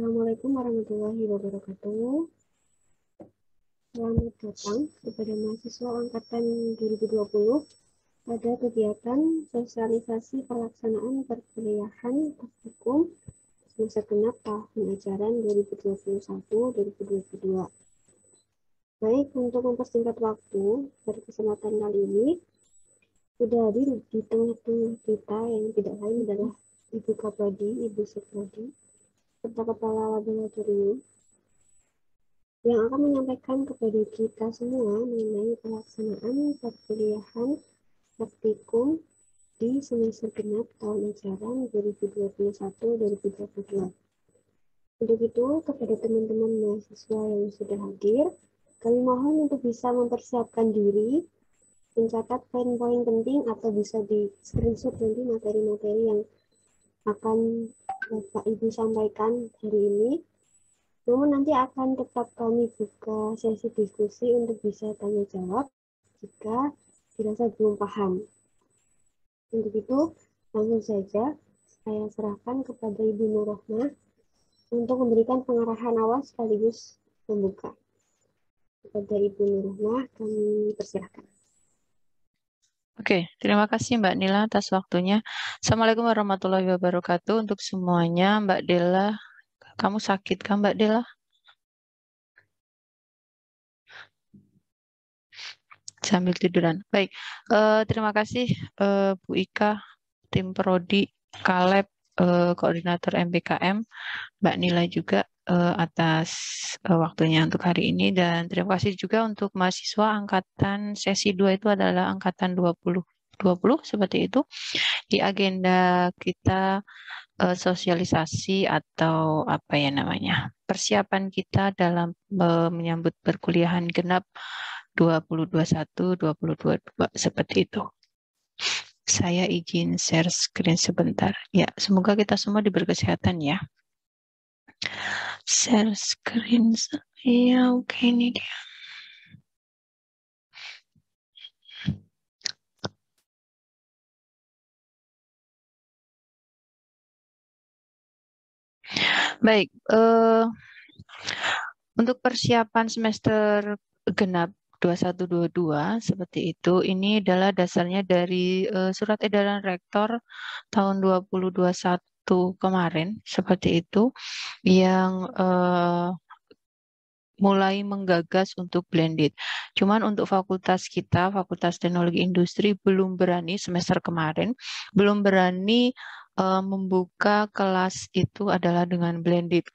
Assalamualaikum warahmatullahi wabarakatuh. Selamat datang kepada mahasiswa angkatan 2020 pada kegiatan sosialisasi pelaksanaan perkuliahan praktikum semester genap tahun ajaran 2021-2022. Baik, untuk mempersingkat waktu, pada kesempatan kali ini sudah hadir di tengah-tengah kita yang tidak lain adalah Ibu Kapadi, Ibu Supradi, serta Kepala Laboratorium yang akan menyampaikan kepada kita semua mengenai pelaksanaan perkuliahan praktikum di semester genap tahun ajaran 2021-2022. Untuk itu, kepada teman-teman mahasiswa yang sudah hadir, kami mohon untuk bisa mempersiapkan diri, mencatat poin-poin penting atau bisa di screenshot nanti materi-materi yang akan Bapak Ibu sampaikan hari ini. Namun nanti akan tetap kami buka sesi diskusi untuk bisa tanya jawab jika dirasa belum paham. Untuk itu, langsung saja saya serahkan kepada Ibu Nurrohmah untuk memberikan pengarahan awal sekaligus membuka. Kepada Ibu Nurrohmah, kami persilahkan. Oke, terima kasih Mbak Nila atas waktunya. Assalamualaikum warahmatullahi wabarakatuh untuk semuanya. Mbak Dela, kamu sakit kan Mbak Dela? Sambil tiduran. Baik, terima kasih Bu Ika, tim Prodi, Kaleb, Koordinator MBKM, Mbak Nila juga atas waktunya untuk hari ini. Dan terima kasih juga untuk mahasiswa angkatan sesi 2 itu adalah angkatan 2020 seperti itu. Di agenda kita sosialisasi atau apa ya namanya, persiapan kita dalam menyambut perkuliahan genap 2021-2022 seperti itu. Saya izin share screen sebentar. Ya, semoga kita semua diberi kesehatan ya. Share screen. Ya, oke, ini dia. Baik, untuk persiapan semester genap 2122 seperti itu, ini adalah dasarnya dari surat edaran rektor tahun 2021 kemarin seperti itu, yang mulai menggagas untuk blended. Cuman untuk fakultas kita, Fakultas Teknologi Industri belum berani semester kemarin, belum berani membuka kelas itu adalah dengan blended.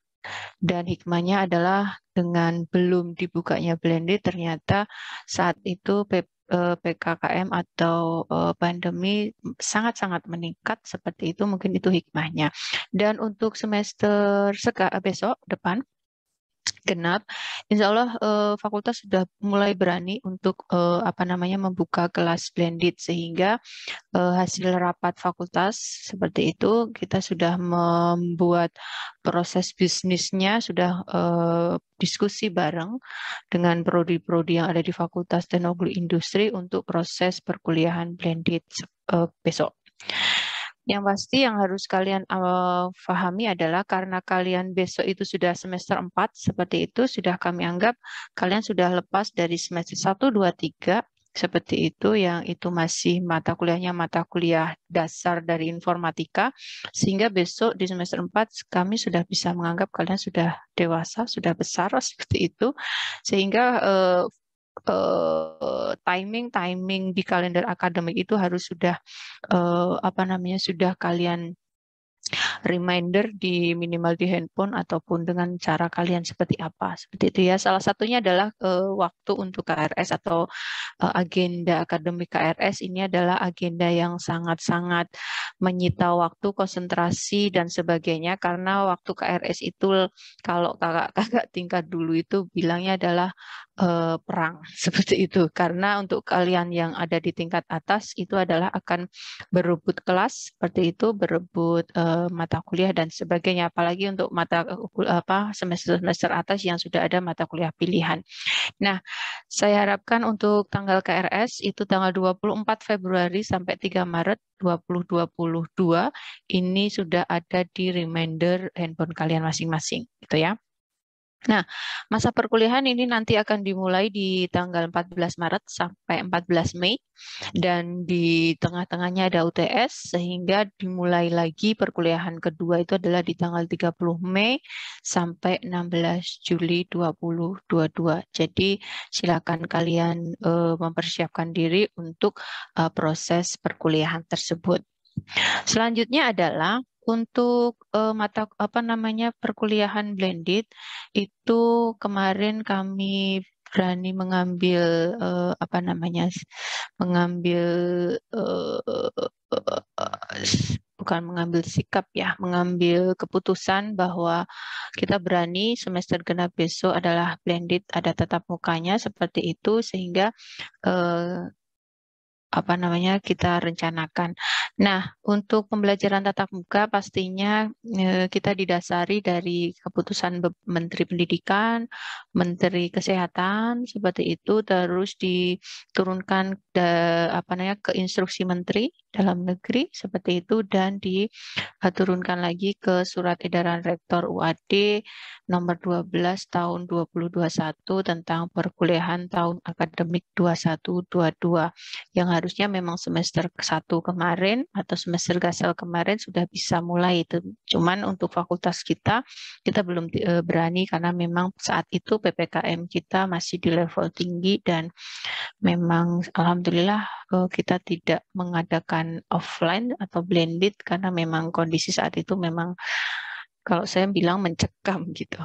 Dan hikmahnya adalah dengan belum dibukanya blended, ternyata saat itu PKKM atau pandemi sangat-sangat meningkat seperti itu, mungkin itu hikmahnya. Dan untuk semester besok depan, genap, insya Allah fakultas sudah mulai berani untuk membuka kelas blended sehingga hasil rapat fakultas seperti itu kita sudah membuat proses bisnisnya, sudah diskusi bareng dengan prodi-prodi yang ada di Fakultas Teknologi Industri untuk proses perkuliahan blended besok. Yang pasti yang harus kalian pahami adalah karena kalian besok itu sudah semester 4, seperti itu sudah kami anggap kalian sudah lepas dari semester 1, 2, 3, seperti itu, yang itu masih mata kuliahnya mata kuliah dasar dari informatika, sehingga besok di semester 4 kami sudah bisa menganggap kalian sudah dewasa, sudah besar seperti itu, sehingga timing di kalender akademik itu harus sudah sudah kalian reminder di minimal di handphone ataupun dengan cara kalian seperti apa, seperti itu ya. Salah satunya adalah waktu untuk KRS atau agenda akademik KRS. Ini adalah agenda yang sangat-sangat menyita waktu, konsentrasi dan sebagainya, karena waktu KRS itu kalau kakak-kakak tingkat dulu itu bilangnya adalah perang seperti itu, karena untuk kalian yang ada di tingkat atas itu adalah akan berebut kelas seperti itu, berebut mata mata kuliah dan sebagainya, apalagi untuk semester-semester atas yang sudah ada mata kuliah pilihan. Nah, saya harapkan untuk tanggal KRS itu tanggal 24 Februari sampai 3 Maret 2022 ini sudah ada di reminder handphone kalian masing-masing, gitu ya. Nah, masa perkuliahan ini nanti akan dimulai di tanggal 14 Maret sampai 14 Mei dan di tengah-tengahnya ada UTS sehingga dimulai lagi perkuliahan kedua itu adalah di tanggal 30 Mei sampai 16 Juli 2022. Jadi silakan kalian mempersiapkan diri untuk proses perkuliahan tersebut. Selanjutnya adalah untuk mata perkuliahan blended itu kemarin kami berani mengambil bukan mengambil sikap ya, mengambil keputusan bahwa kita berani semester genap besok adalah blended, ada tatap mukanya seperti itu sehingga kita rencanakan. Nah, untuk pembelajaran tatap muka pastinya kita didasari dari keputusan Menteri Pendidikan, Menteri Kesehatan seperti itu, terus diturunkan ke instruksi Menteri Dalam Negeri seperti itu dan diturunkan lagi ke Surat Edaran Rektor UAD nomor 12 tahun 2021 tentang perkuliahan tahun akademik 21-22 yang harusnya memang semester ke-1 kemarin atau semester gasal kemarin sudah bisa mulai itu. Cuman untuk fakultas kita belum berani karena memang saat itu PPKM kita masih di level tinggi dan memang alhamdulillah kita tidak mengadakan offline atau blended karena memang kondisi saat itu memang kalau saya bilang mencekam gitu.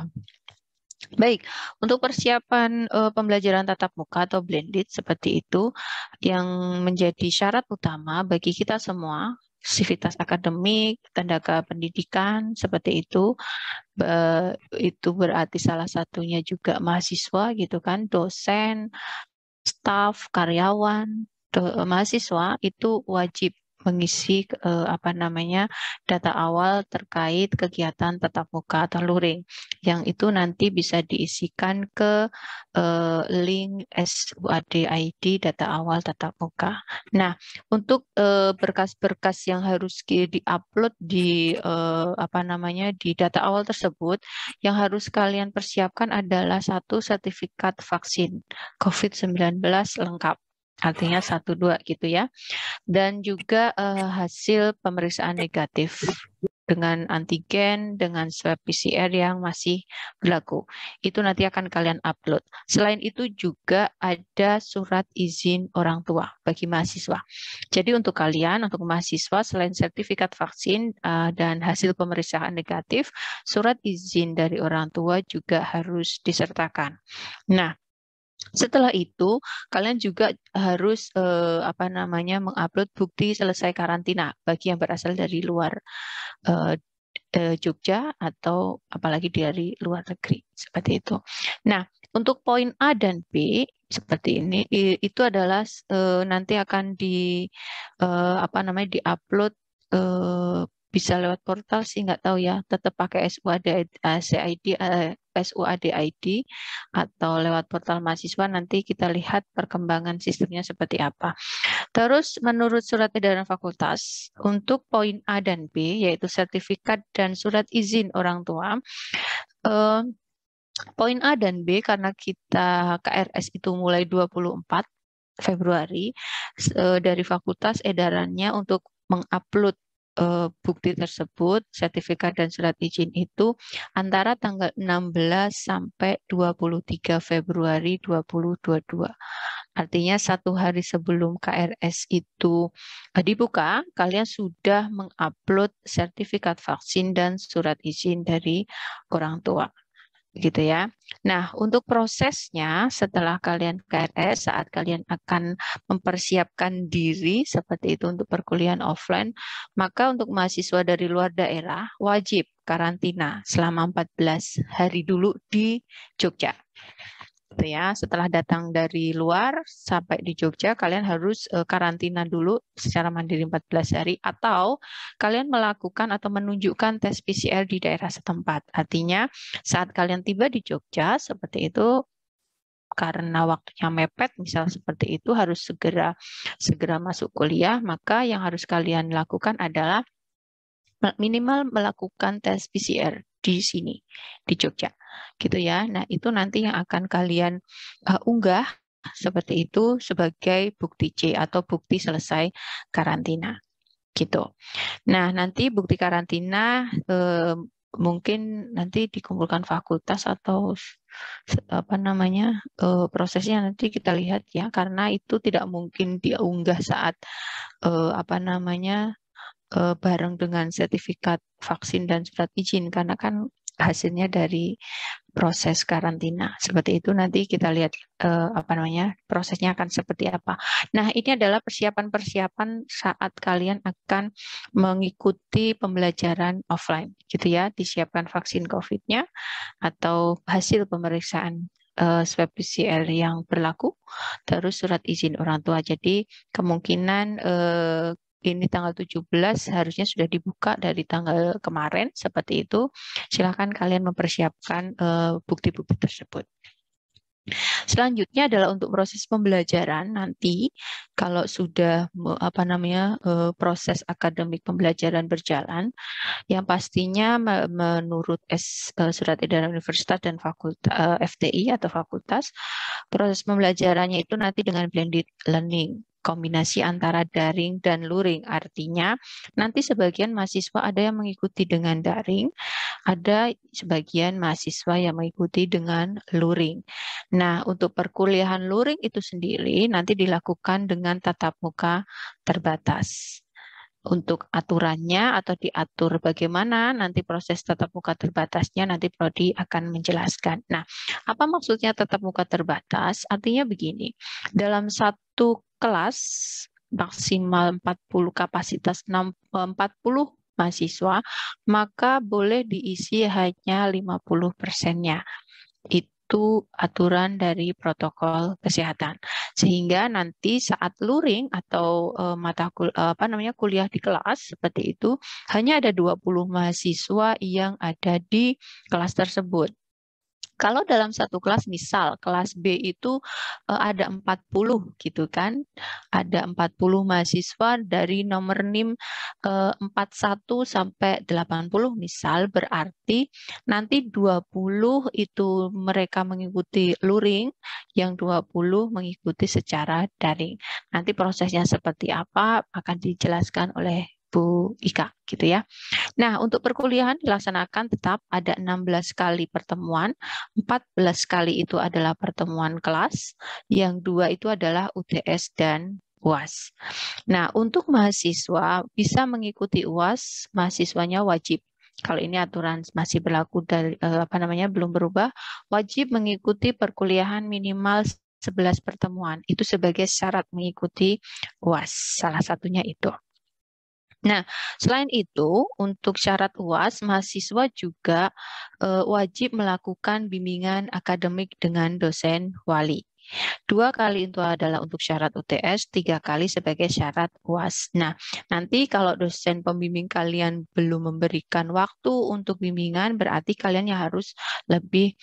Baik, untuk persiapan pembelajaran tatap muka atau blended seperti itu, yang menjadi syarat utama bagi kita semua, sivitas akademik, tenaga pendidikan, seperti itu berarti salah satunya juga mahasiswa gitu kan, dosen, staf, karyawan, mahasiswa itu wajib mengisi data awal terkait kegiatan tatap muka atau luring yang itu nanti bisa diisikan ke link SUAD ID data awal tatap muka. Nah, untuk berkas-berkas yang harus diupload di di data awal tersebut yang harus kalian persiapkan adalah satu sertifikat vaksin COVID-19 lengkap. Artinya 1-2 gitu ya. Dan juga hasil pemeriksaan negatif dengan antigen, dengan swab PCR yang masih berlaku. Itu nanti akan kalian upload. Selain itu juga ada surat izin orang tua bagi mahasiswa. Jadi untuk kalian, untuk mahasiswa, selain sertifikat vaksin dan hasil pemeriksaan negatif, surat izin dari orang tua juga harus disertakan. Nah, setelah itu, kalian juga harus mengupload bukti selesai karantina bagi yang berasal dari luar Jogja atau apalagi dari luar negeri seperti itu. Nah, untuk poin A dan B seperti ini itu adalah nanti akan diupload bisa lewat portal sih nggak tahu ya, tetap pakai SUAD ID atau lewat portal mahasiswa nanti kita lihat perkembangan sistemnya seperti apa. Terus menurut surat edaran fakultas untuk poin A dan B yaitu sertifikat dan surat izin orang tua, poin A dan B karena kita KRS itu mulai 24 Februari dari fakultas edarannya untuk mengupload bukti tersebut, sertifikat dan surat izin itu antara tanggal 16 sampai 23 Februari 2022. Artinya 1 hari sebelum KRS itu dibuka, kalian sudah mengupload sertifikat vaksin dan surat izin dari orang tua. Gitu ya. Nah, untuk prosesnya setelah kalian KRS, saat kalian akan mempersiapkan diri seperti itu untuk perkuliahan offline, maka untuk mahasiswa dari luar daerah wajib karantina selama 14 hari dulu di Jogja. gitu ya. Setelah datang dari luar sampai di Jogja, kalian harus karantina dulu secara mandiri 14 hari atau kalian melakukan atau menunjukkan tes PCR di daerah setempat. Artinya saat kalian tiba di Jogja seperti itu karena waktunya mepet, misal seperti itu harus segera masuk kuliah, maka yang harus kalian lakukan adalah minimal melakukan tes PCR di sini di Jogja gitu ya. Nah, itu nanti yang akan kalian unggah seperti itu sebagai bukti C atau bukti selesai karantina gitu. Nah, nanti bukti karantina mungkin nanti dikumpulkan fakultas atau apa namanya prosesnya nanti kita lihat ya, karena itu tidak mungkin diunggah saat apa namanya bareng dengan sertifikat vaksin dan surat izin karena kan hasilnya dari proses karantina. Seperti itu nanti kita lihat apa namanya prosesnya akan seperti apa. Nah, ini adalah persiapan-persiapan saat kalian akan mengikuti pembelajaran offline gitu ya. Disiapkan vaksin COVID-nya atau hasil pemeriksaan swab PCR yang berlaku, terus surat izin orang tua. Jadi kemungkinan ini tanggal 17 harusnya sudah dibuka dari tanggal kemarin seperti itu. Silakan kalian mempersiapkan bukti-bukti tersebut. Selanjutnya adalah untuk proses pembelajaran nanti kalau sudah apa namanya proses akademik pembelajaran berjalan, yang pastinya menurut surat edaran universitas dan fakultas FTI atau fakultas, proses pembelajarannya itu nanti dengan blended learning, kombinasi antara daring dan luring. Artinya nanti sebagian mahasiswa ada yang mengikuti dengan daring, ada sebagian mahasiswa yang mengikuti dengan luring. Nah, untuk perkuliahan luring itu sendiri nanti dilakukan dengan tatap muka terbatas. Untuk aturannya atau diatur bagaimana nanti proses tatap muka terbatasnya nanti Prodi akan menjelaskan. Nah, apa maksudnya tatap muka terbatas? Artinya begini, dalam satu kelas maksimal 40 kapasitas 40 mahasiswa, maka boleh diisi hanya 50%-nya. Itu aturan dari protokol kesehatan. Sehingga nanti saat luring atau kuliah di kelas seperti itu, hanya ada 20 mahasiswa yang ada di kelas tersebut. Kalau dalam satu kelas, misal kelas B itu ada 40 gitu kan, ada 40 mahasiswa dari nomor NIM 41 sampai 80 misal, berarti nanti 20 itu mereka mengikuti luring, yang 20 mengikuti secara daring. Nanti prosesnya seperti apa akan dijelaskan oleh Bu Ika gitu ya. Nah, untuk perkuliahan dilaksanakan tetap ada 16 kali pertemuan, 14 kali itu adalah pertemuan kelas, yang 2 itu adalah UTS dan UAS. Nah, untuk mahasiswa bisa mengikuti UAS, mahasiswanya wajib. Kalau ini aturan masih berlaku dari belum berubah, wajib mengikuti perkuliahan minimal 11 pertemuan. Itu sebagai syarat mengikuti UAS. Salah satunya itu. Nah, selain itu, untuk syarat UAS, mahasiswa juga wajib melakukan bimbingan akademik dengan dosen wali. 2 kali itu adalah untuk syarat UTS, 3 kali sebagai syarat UAS. Nah, nanti kalau dosen pembimbing kalian belum memberikan waktu untuk bimbingan, berarti kalian yang harus lebih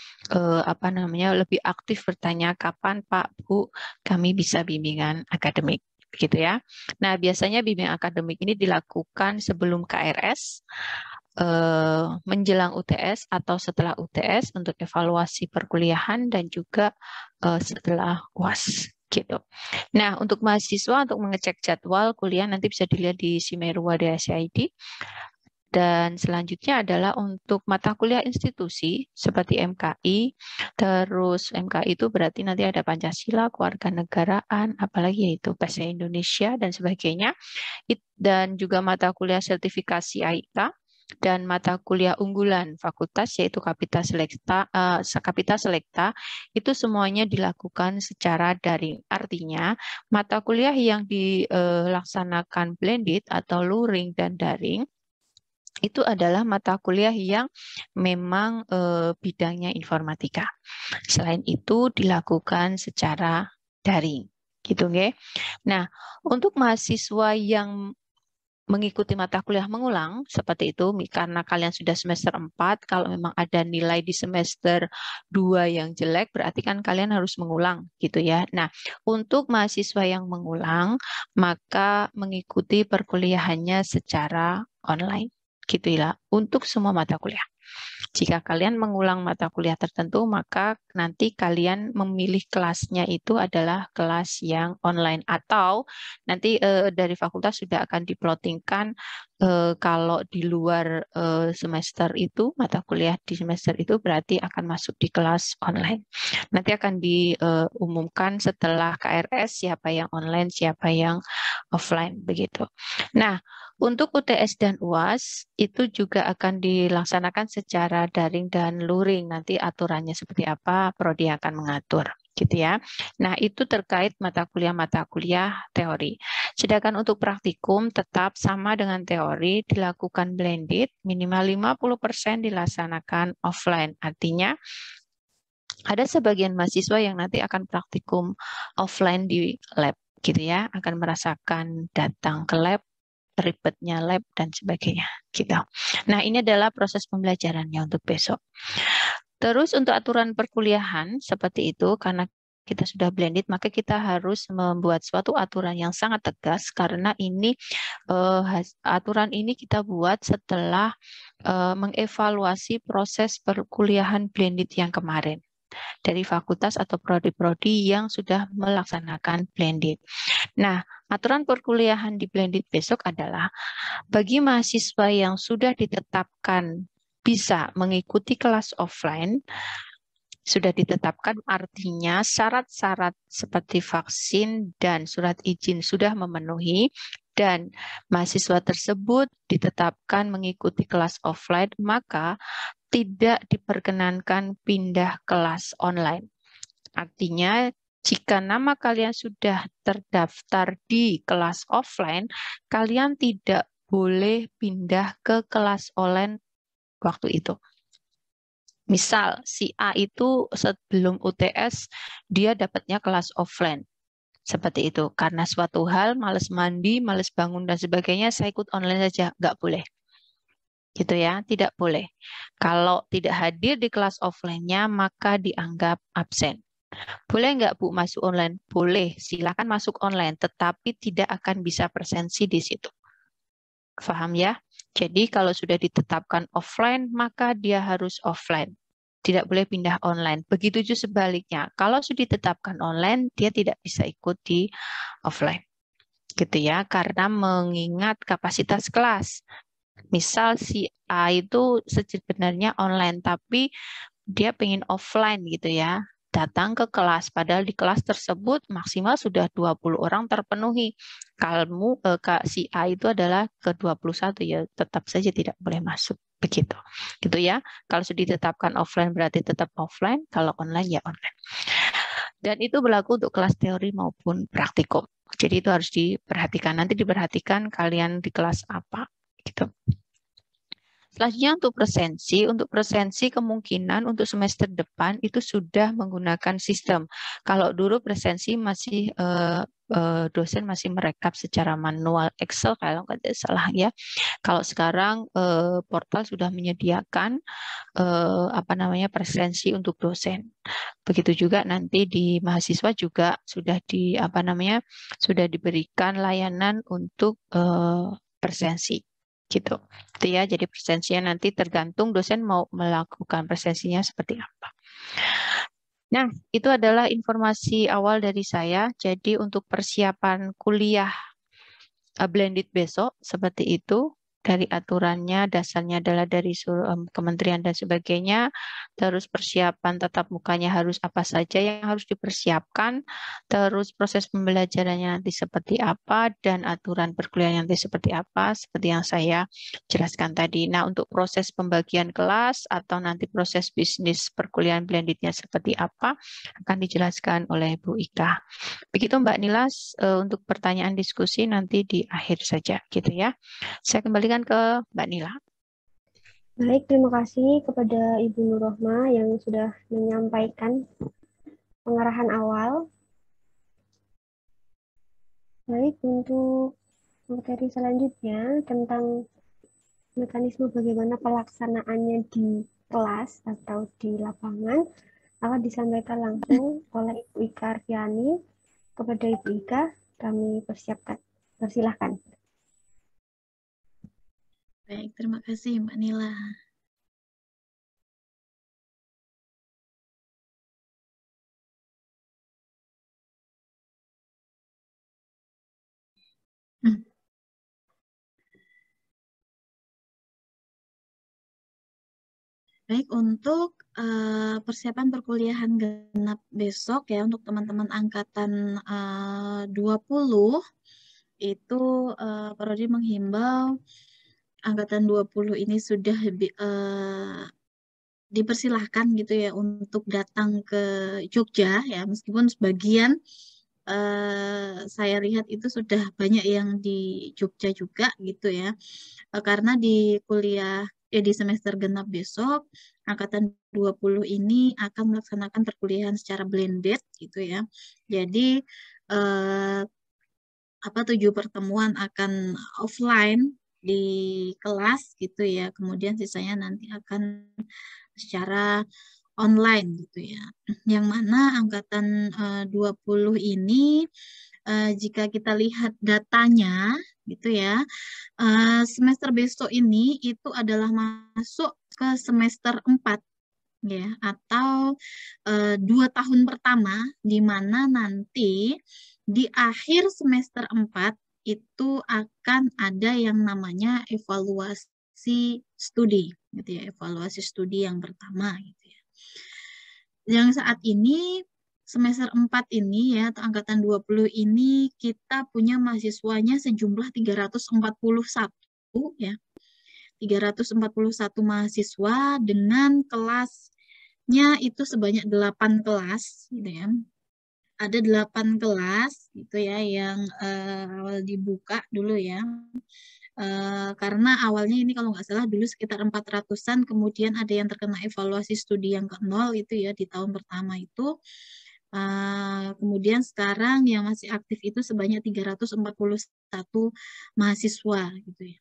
lebih aktif bertanya, kapan Pak, Bu, kami bisa bimbingan akademik. Gitu ya. Nah, biasanya bimbingan akademik ini dilakukan sebelum KRS, menjelang UTS atau setelah UTS untuk evaluasi perkuliahan dan juga setelah UAS gitu. Nah, untuk mahasiswa untuk mengecek jadwal kuliah nanti bisa dilihat di Simerua DSID. Dan selanjutnya adalah untuk mata kuliah institusi seperti MKI, terus MKI itu berarti nanti ada Pancasila, kewarganegaraan, apalagi yaitu bahasa Indonesia dan sebagainya, dan juga mata kuliah sertifikasi AIK, dan mata kuliah unggulan fakultas yaitu Kapita Selekta itu semuanya dilakukan secara daring. Artinya mata kuliah yang dilaksanakan blended atau luring dan daring itu adalah mata kuliah yang memang bidangnya informatika. Selain itu dilakukan secara daring, gitu nggih. Nah, untuk mahasiswa yang mengikuti mata kuliah mengulang seperti itu karena kalian sudah semester 4, kalau memang ada nilai di semester 2 yang jelek berarti kan kalian harus mengulang gitu ya. Nah, untuk mahasiswa yang mengulang maka mengikuti perkuliahannya secara online gitu ya untuk semua mata kuliah. Jika kalian mengulang mata kuliah tertentu, maka nanti kalian memilih kelasnya itu adalah kelas yang online atau nanti dari fakultas sudah akan diplotingkan kalau di luar semester itu, mata kuliah di semester itu berarti akan masuk di kelas online. Nanti akan diumumkan setelah KRS siapa yang online, siapa yang offline begitu. Nah, untuk UTS dan UAS itu juga akan dilaksanakan secara daring dan luring. Nanti aturannya seperti apa, prodi akan mengatur, gitu ya. Nah, itu terkait mata kuliah teori. Sedangkan untuk praktikum tetap sama dengan teori, dilakukan blended, minimal 50% dilaksanakan offline. Artinya ada sebagian mahasiswa yang nanti akan praktikum offline di lab, gitu ya, akan merasakan datang ke lab, ribetnya lab dan sebagainya gitu. Nah, ini adalah proses pembelajarannya untuk besok. Terus untuk aturan perkuliahan seperti itu karena kita sudah blended, maka kita harus membuat suatu aturan yang sangat tegas karena ini aturan ini kita buat setelah mengevaluasi proses perkuliahan blended yang kemarin dari fakultas atau prodi-prodi yang sudah melaksanakan blended. Nah, aturan perkuliahan di blended besok adalah bagi mahasiswa yang sudah ditetapkan bisa mengikuti kelas offline, sudah ditetapkan artinya syarat-syarat seperti vaksin dan surat izin sudah memenuhi dan mahasiswa tersebut ditetapkan mengikuti kelas offline, maka tidak diperkenankan pindah kelas online. Artinya jika nama kalian sudah terdaftar di kelas offline, kalian tidak boleh pindah ke kelas online waktu itu. Misal si A itu sebelum UTS dia dapatnya kelas offline. Seperti itu. Karena suatu hal, males mandi, males bangun dan sebagainya, saya ikut online saja. Nggak boleh. Gitu ya, tidak boleh. Kalau tidak hadir di kelas offline-nya, maka dianggap absen. Boleh nggak Bu masuk online? Boleh, silakan masuk online, tetapi tidak akan bisa presensi di situ. Paham ya? Jadi kalau sudah ditetapkan offline, maka dia harus offline. Tidak boleh pindah online. Begitu juga sebaliknya. Kalau sudah ditetapkan online, dia tidak bisa ikut di offline. Gitu ya, karena mengingat kapasitas kelas. Misal si A itu sebenarnya online, tapi dia pengen offline gitu ya, datang ke kelas, padahal di kelas tersebut maksimal sudah 20 orang terpenuhi. Kamu si A itu adalah ke-21 ya, tetap saja tidak boleh masuk. Begitu. Gitu ya. Kalau sudah ditetapkan offline berarti tetap offline, kalau online ya online. Dan itu berlaku untuk kelas teori maupun praktikum. Jadi itu harus diperhatikan. Nanti diperhatikan kalian di kelas apa gitu. Selanjutnya untuk presensi kemungkinan untuk semester depan itu sudah menggunakan sistem. Kalau dulu presensi masih dosen masih merekap secara manual Excel kalau nggak salah ya. Kalau sekarang portal sudah menyediakan presensi untuk dosen. Begitu juga nanti di mahasiswa juga sudah sudah diberikan layanan untuk presensi. Gitu. Itu ya, jadi presensinya nanti tergantung dosen mau melakukan presensinya seperti apa. Nah, itu adalah informasi awal dari saya. Jadi untuk persiapan kuliah blended besok seperti itu. Dari aturannya, dasarnya adalah dari kementerian dan sebagainya. Terus persiapan tatap mukanya harus apa saja yang harus dipersiapkan. Terus proses pembelajarannya nanti seperti apa dan aturan perkuliahan nanti seperti apa, seperti yang saya jelaskan tadi. Nah, untuk proses pembagian kelas atau nanti proses bisnis perkuliahan blendednya seperti apa akan dijelaskan oleh Bu Ika. Begitu Mbak Nilas, untuk pertanyaan diskusi nanti di akhir saja gitu ya. Saya kembalikan ke Mbak Nila. Baik, terima kasih kepada Ibu Nurrohma yang sudah menyampaikan pengarahan awal. Baik, untuk materi selanjutnya tentang mekanisme bagaimana pelaksanaannya di kelas atau di lapangan akan disampaikan langsung oleh Ibu Ika Arfiani. Kepada Ibu Ika, kami persiapkan. Persilahkan. Baik, terima kasih Mbak Nila. Baik, untuk persiapan perkuliahan genap besok ya, untuk teman-teman angkatan 20, itu Prodi menghimbau angkatan 20 ini sudah dipersilahkan gitu ya untuk datang ke Jogja ya, meskipun sebagian saya lihat itu sudah banyak yang di Jogja juga gitu ya. Karena di kuliah di semester genap besok angkatan 20 ini akan melaksanakan perkuliahan secara blended gitu ya. Jadi 7 pertemuan akan offline di kelas gitu ya. Kemudian sisanya nanti akan secara online gitu ya. Yang mana angkatan 20 ini jika kita lihat datanya gitu ya, semester besok ini itu adalah masuk ke semester 4 ya, atau 2 tahun pertama, di mana nanti di akhir semester 4 itu akan ada yang namanya evaluasi studi gitu ya, evaluasi studi yang pertama gitu ya. Yang saat ini semester 4 ini ya, atau angkatan 20 ini kita punya mahasiswanya sejumlah 341 ya. 341 mahasiswa dengan kelasnya itu sebanyak 8 kelas gitu ya. Ada 8 kelas gitu ya yang awal dibuka dulu ya. Karena awalnya ini kalau nggak salah dulu sekitar 400-an, kemudian ada yang terkena evaluasi studi yang ke-0 itu ya di tahun pertama itu. Kemudian sekarang yang masih aktif itu sebanyak 341 mahasiswa gitu ya.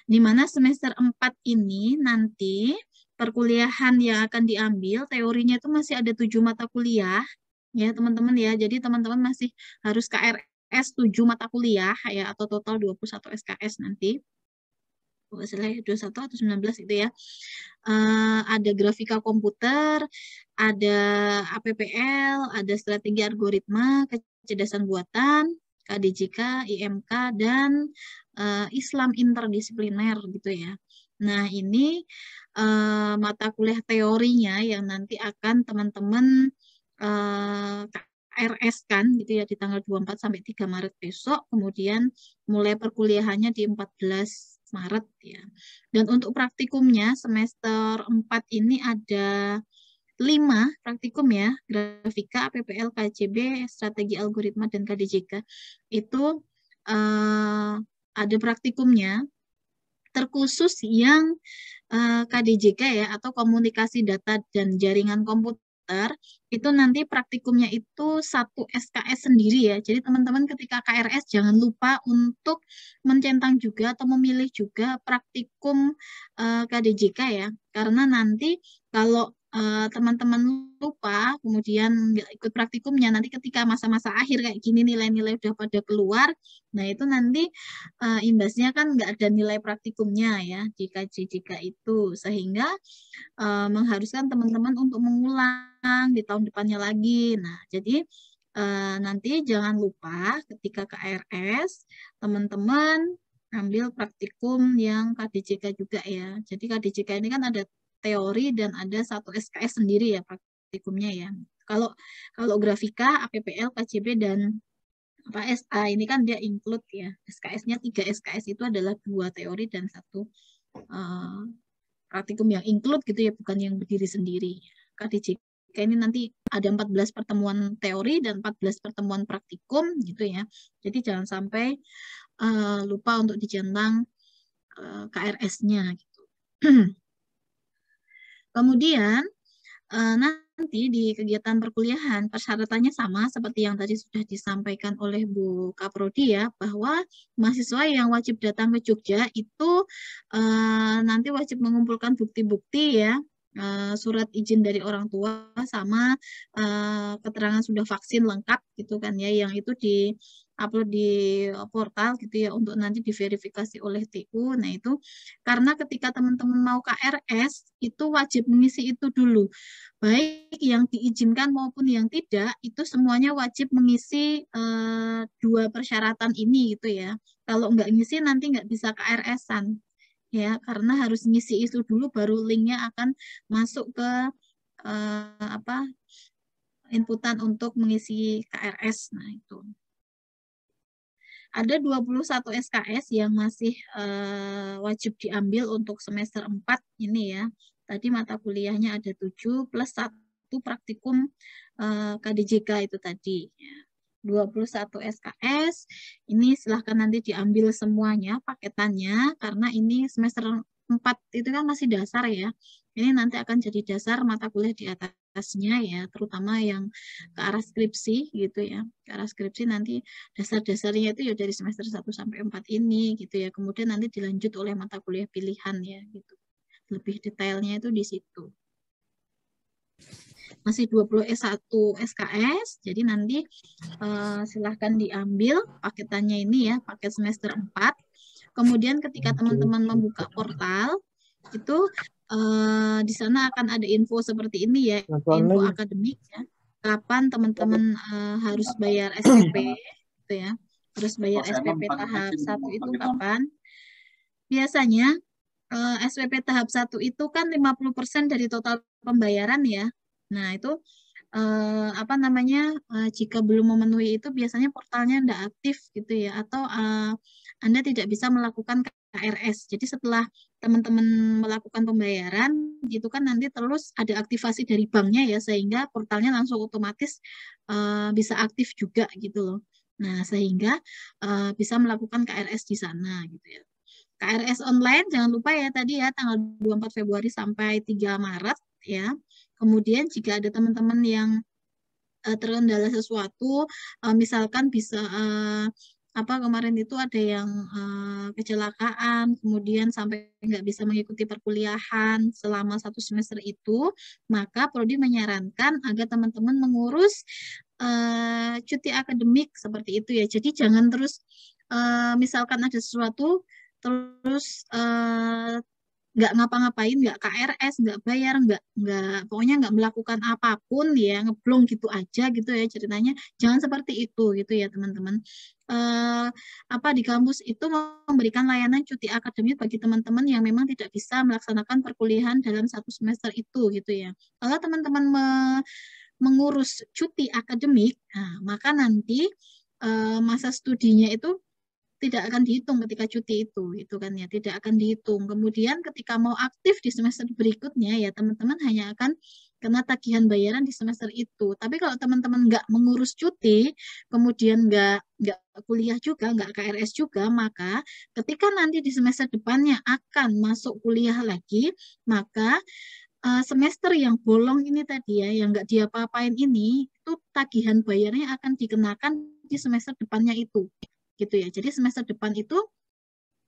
Di mana semester 4 ini nanti perkuliahan yang akan diambil, teorinya itu masih ada 7 mata kuliah, ya teman-teman ya. Jadi teman-teman masih harus KRS 7 mata kuliah, ya, atau total 21 SKS nanti. 21 atau 19 itu ya. Ada grafika komputer, ada APPL, ada strategi algoritma, kecerdasan buatan, KDJK, IMK, dan Islam interdisipliner gitu ya. Nah, ini mata kuliah teorinya yang nanti akan teman-teman KRS kan gitu ya di tanggal 24 sampai 3 Maret besok, kemudian mulai perkuliahannya di 14 Maret ya. Dan untuk praktikumnya semester 4 ini ada 5 praktikum ya, grafika, APPL, KCB, strategi algoritma, dan KDJK. Itu ada praktikumnya, terkhusus yang KDJK ya, atau komunikasi data dan jaringan komputer, itu nanti praktikumnya itu 1 SKS sendiri ya. Jadi teman-teman ketika KRS jangan lupa untuk mencentang juga atau memilih juga praktikum KDJK ya. Karena nanti kalau teman-teman lupa, kemudian nggak ikut praktikumnya, nanti ketika masa-masa akhir kayak gini nilai-nilai udah pada keluar, nah itu nanti imbasnya kan nggak ada nilai praktikumnya ya jika itu, sehingga mengharuskan teman-teman untuk mengulang di tahun depannya lagi. Nah, jadi nanti jangan lupa ketika KRS teman-teman ambil praktikum yang KDJK juga ya. Jadi KDJK ini kan ada teori dan ada 1 SKS sendiri ya praktikumnya ya. Kalau grafika, APPL, KCB, dan SA ini kan dia include ya. SKS-nya 3 SKS itu adalah 2 teori dan 1 praktikum yang include gitu ya, bukan yang berdiri sendiri. KDJK ini nanti ada 14 pertemuan teori dan 14 pertemuan praktikum gitu ya. Jadi jangan sampai lupa untuk dicentang KRS-nya gitu. Kemudian nanti di kegiatan perkuliahan persyaratannya sama seperti yang tadi sudah disampaikan oleh Bu Kaprodi ya, bahwa mahasiswa yang wajib datang ke Jogja itu nanti wajib mengumpulkan bukti-bukti ya, surat izin dari orang tua sama keterangan sudah vaksin lengkap gitu kan ya, yang itu di-upload di portal gitu ya untuk nanti diverifikasi oleh TU. Nah itu karena ketika teman-teman mau KRS itu wajib mengisi itu dulu. Baik yang diizinkan maupun yang tidak, itu semuanya wajib mengisi dua persyaratan ini gitu ya. Kalau nggak ngisi nanti nggak bisa KRS-an ya, karena harus ngisi itu dulu baru linknya akan masuk ke inputan untuk mengisi KRS. Nah itu. Ada 21 SKS yang masih wajib diambil untuk semester 4 ini ya. Tadi mata kuliahnya ada 7 plus 1 praktikum KDJK itu tadi. 21 SKS, ini silahkan nanti diambil semuanya paketannya, karena ini semester 4 itu kan masih dasar ya. Ini nanti akan jadi dasar mata kuliah di atasnya ya, terutama yang ke arah skripsi gitu ya. Ke arah skripsi nanti dasar-dasarnya itu ya dari semester 1 sampai 4 ini gitu ya. Kemudian nanti dilanjut oleh mata kuliah pilihan ya gitu. Lebih detailnya itu di situ. Masih 21 SKS, jadi nanti silahkan diambil paketannya ini ya, paket semester 4. Kemudian ketika teman-teman membuka portal, itu di sana akan ada info seperti ini ya, info akademik ya. Kapan teman-teman harus bayar SPP gitu ya. Harus bayar SPP tahap 1 itu kapan? Biasanya SPP tahap 1 itu kan 50% dari total pembayaran ya. Nah, itu jika belum memenuhi itu biasanya portalnya tidak aktif gitu ya, atau Anda tidak bisa melakukan KRS. Jadi setelah teman-teman melakukan pembayaran gitu kan nanti terus ada aktivasi dari banknya ya, sehingga portalnya langsung otomatis bisa aktif juga gitu loh. Nah, sehingga bisa melakukan KRS di sana gitu ya. KRS online jangan lupa ya tadi ya, tanggal 24 Februari sampai 3 Maret ya. Kemudian jika ada teman-teman yang terkendala sesuatu, misalkan bisa kemarin itu ada yang kecelakaan, kemudian sampai nggak bisa mengikuti perkuliahan selama 1 semester itu, maka Prodi menyarankan agar teman-teman mengurus cuti akademik seperti itu ya. Jadi jangan terus misalkan ada sesuatu terus nggak ngapa-ngapain, nggak KRS, nggak bayar, pokoknya nggak melakukan apapun ya, ngeblong gitu aja gitu ya ceritanya. Jangan seperti itu gitu ya teman-teman. Di kampus itu memberikan layanan cuti akademik bagi teman-teman yang memang tidak bisa melaksanakan perkuliahan dalam 1 semester itu gitu ya. Kalau teman-teman mengurus cuti akademik, nah, maka nanti masa studinya itu tidak akan dihitung ketika cuti itu kan ya, tidak akan dihitung. Kemudian ketika mau aktif di semester berikutnya ya teman-teman hanya akan kena tagihan bayaran di semester itu. Tapi kalau teman-teman nggak mengurus cuti, kemudian nggak kuliah juga, nggak KRS juga, maka ketika nanti di semester depannya akan masuk kuliah lagi, maka semester yang bolong ini tadi ya, yang nggak diapa-apain ini, itu tagihan bayarnya akan dikenakan di semester depannya itu. Gitu ya. Jadi semester depan itu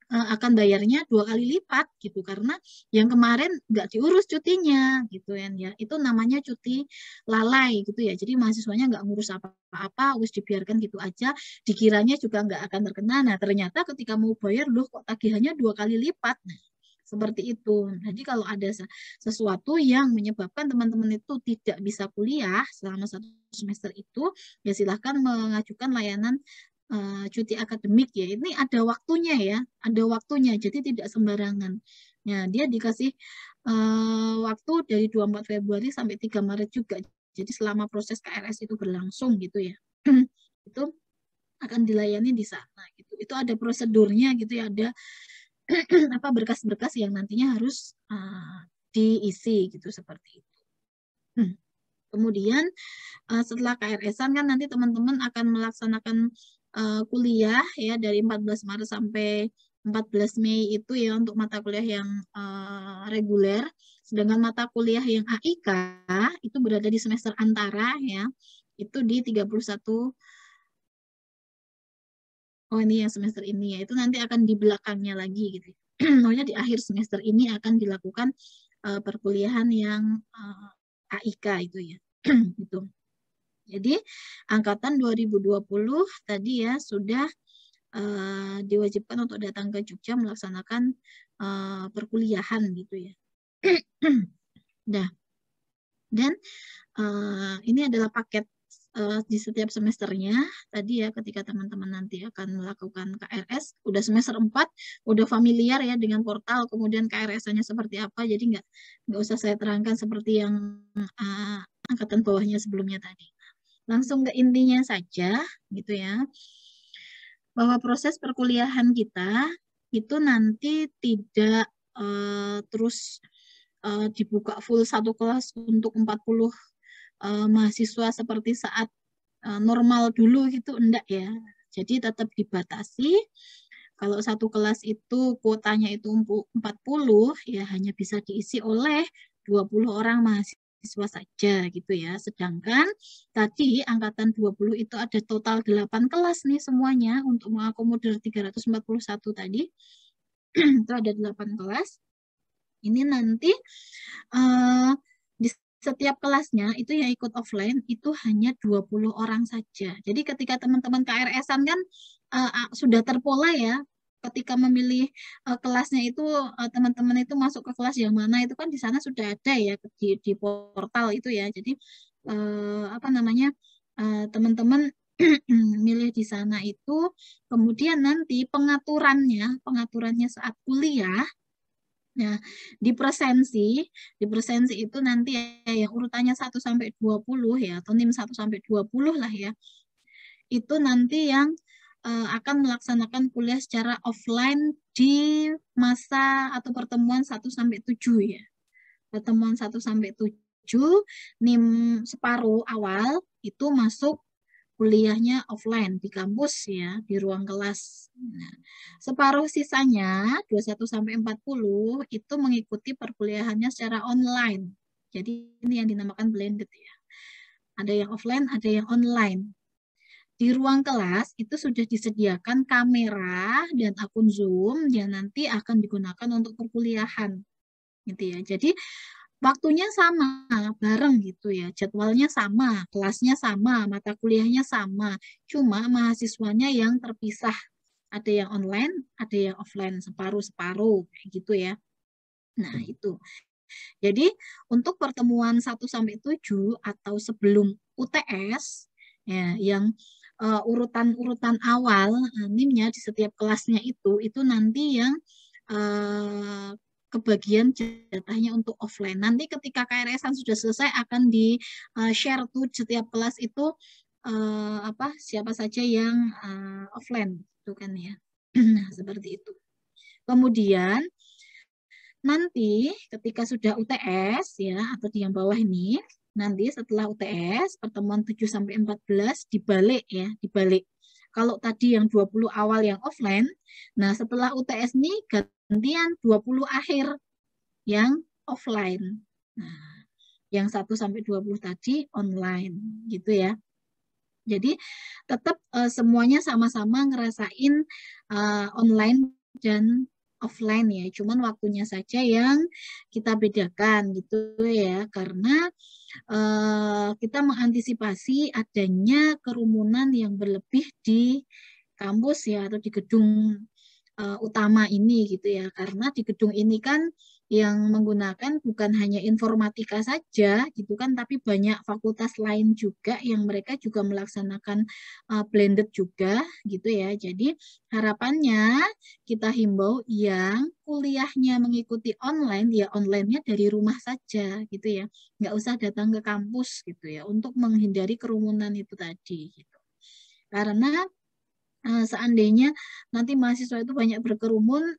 akan bayarnya 2 kali lipat gitu, karena yang kemarin nggak diurus cutinya gitu kan ya. Itu namanya cuti lalai gitu ya. Jadi mahasiswanya nggak ngurus apa-apa, harus dibiarkan gitu aja, dikiranya juga nggak akan terkena. Nah, ternyata ketika mau bayar loh kok tagihannya 2 kali lipat. Nah, seperti itu. Jadi kalau ada sesuatu yang menyebabkan teman-teman itu tidak bisa kuliah selama 1 semester itu, ya silahkan mengajukan layanan cuti akademik ya. Ini ada waktunya ya, ada waktunya, jadi tidak sembarangan. Ya, dia dikasih waktu dari 24 Februari sampai 3 Maret juga. Jadi selama proses KRS itu berlangsung gitu ya. Itu akan dilayani di sana gitu. Itu ada prosedurnya gitu ya, ada berkas-berkas yang nantinya harus diisi gitu seperti itu. Kemudian setelah KRS-an kan nanti teman-teman akan melaksanakan kuliah ya dari 14 Maret sampai 14 Mei itu ya untuk mata kuliah yang reguler, sedangkan mata kuliah yang AIK itu berada di semester antara ya, itu di 31. Oh ini yang semester ini ya, itu nanti akan di belakangnya lagi gitu. Maksudnya di akhir semester ini akan dilakukan perkuliahan yang AIK itu ya. Gitu. Jadi angkatan 2020 tadi ya sudah diwajibkan untuk datang ke Jogja melaksanakan perkuliahan gitu ya. Nah, dan ini adalah paket di setiap semesternya. Tadi ya ketika teman-teman nanti akan melakukan KRS, udah semester 4, udah familiar ya dengan portal, kemudian KRS-nya seperti apa, jadi nggak usah saya terangkan seperti yang angkatan bawahnya sebelumnya tadi. Langsung ke intinya saja gitu ya, bahwa proses perkuliahan kita itu nanti tidak terus dibuka full satu kelas untuk 40 mahasiswa seperti saat normal dulu gitu, enggak ya. Jadi tetap dibatasi. Kalau satu kelas itu kuotanya itu 40 ya hanya bisa diisi oleh 20 orang mahasiswa saja gitu ya. Sedangkan tadi angkatan 20 itu ada total 8 kelas nih semuanya untuk mengakomodir 341 tadi. Itu ada 8 kelas. Ini nanti di setiap kelasnya itu yang ikut offline itu hanya 20 orang saja. Jadi ketika teman-teman KRS-an kan sudah terpola ya, ketika memilih kelasnya itu teman-teman itu masuk ke kelas yang mana itu kan di sana sudah ada ya di portal itu ya. Jadi apa namanya teman-teman milih di sana itu, kemudian nanti pengaturannya saat kuliah. Nah, di presensi itu nanti ya, yang urutannya 1 sampai 20 ya, atau NIM 1 sampai 20 lah ya. Itu nanti yang akan melaksanakan kuliah secara offline di masa atau pertemuan 1 sampai 7 ya. Pertemuan 1 sampai 7, NIM separuh awal itu masuk kuliahnya offline di kampus ya, di ruang kelas. Nah, separuh sisanya 21 sampai 40 itu mengikuti perkuliahannya secara online. Jadi ini yang dinamakan blended ya. Ada yang offline, ada yang online. Di ruang kelas itu sudah disediakan kamera dan akun Zoom yang nanti akan digunakan untuk perkuliahan. Gitu ya. Jadi waktunya sama, bareng gitu ya, jadwalnya sama, kelasnya sama, mata kuliahnya sama, cuma mahasiswanya yang terpisah, ada yang online, ada yang offline, separuh-separuh, kayak gitu ya. Nah itu, jadi untuk pertemuan 1 sampai 7 atau sebelum UTS, ya, yang urutan-urutan awal NIM-nya di setiap kelasnya itu nanti yang kebagian jatahnya untuk offline. Nanti ketika KRS-an sudah selesai akan di-share tuh setiap kelas itu siapa saja yang offline itu kan ya. Nah, seperti itu. Kemudian nanti ketika sudah UTS ya atau di yang bawah ini, nanti setelah UTS pertemuan 7 sampai 14 dibalik ya, dibalik. Kalau tadi yang 20 awal yang offline, nah setelah UTS ini gantian 20 akhir yang offline. Nah, yang 1 sampai 20 tadi online gitu ya. Jadi tetap semuanya sama-sama ngerasain online dan offline ya. Cuman waktunya saja yang kita bedakan gitu ya. Karena kita mengantisipasi adanya kerumunan yang berlebih di kampus ya atau di gedung utama ini gitu ya. Karena di gedung ini kan yang menggunakan bukan hanya informatika saja gitu kan, tapi banyak fakultas lain juga yang mereka juga melaksanakan blended juga gitu ya. Jadi harapannya kita himbau yang kuliahnya mengikuti online, ya online-nya dari rumah saja gitu ya. Nggak usah datang ke kampus gitu ya, untuk menghindari kerumunan itu tadi gitu. Karena seandainya nanti mahasiswa itu banyak berkerumun,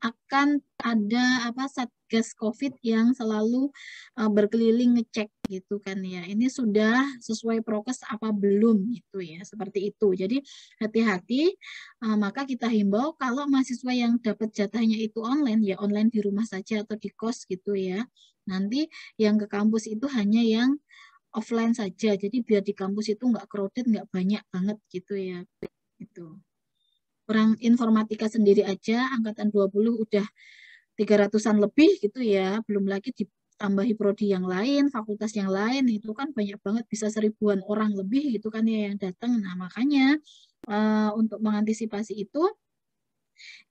akan ada Satgas COVID yang selalu berkeliling ngecek gitu kan ya. Ini sudah sesuai prokes apa belum gitu ya, seperti itu. Jadi hati-hati, maka kita himbau kalau mahasiswa yang dapat jatahnya itu online, ya online di rumah saja atau di kos gitu ya. Nanti yang ke kampus itu hanya yang offline saja. Jadi biar di kampus itu nggak crowded, nggak banyak banget gitu ya. Gitu. Orang informatika sendiri aja angkatan 20 udah 300-an lebih gitu ya, belum lagi ditambahi prodi yang lain, fakultas yang lain, itu kan banyak banget, bisa 1000-an orang lebih gitu kan ya yang datang. Nah makanya untuk mengantisipasi itu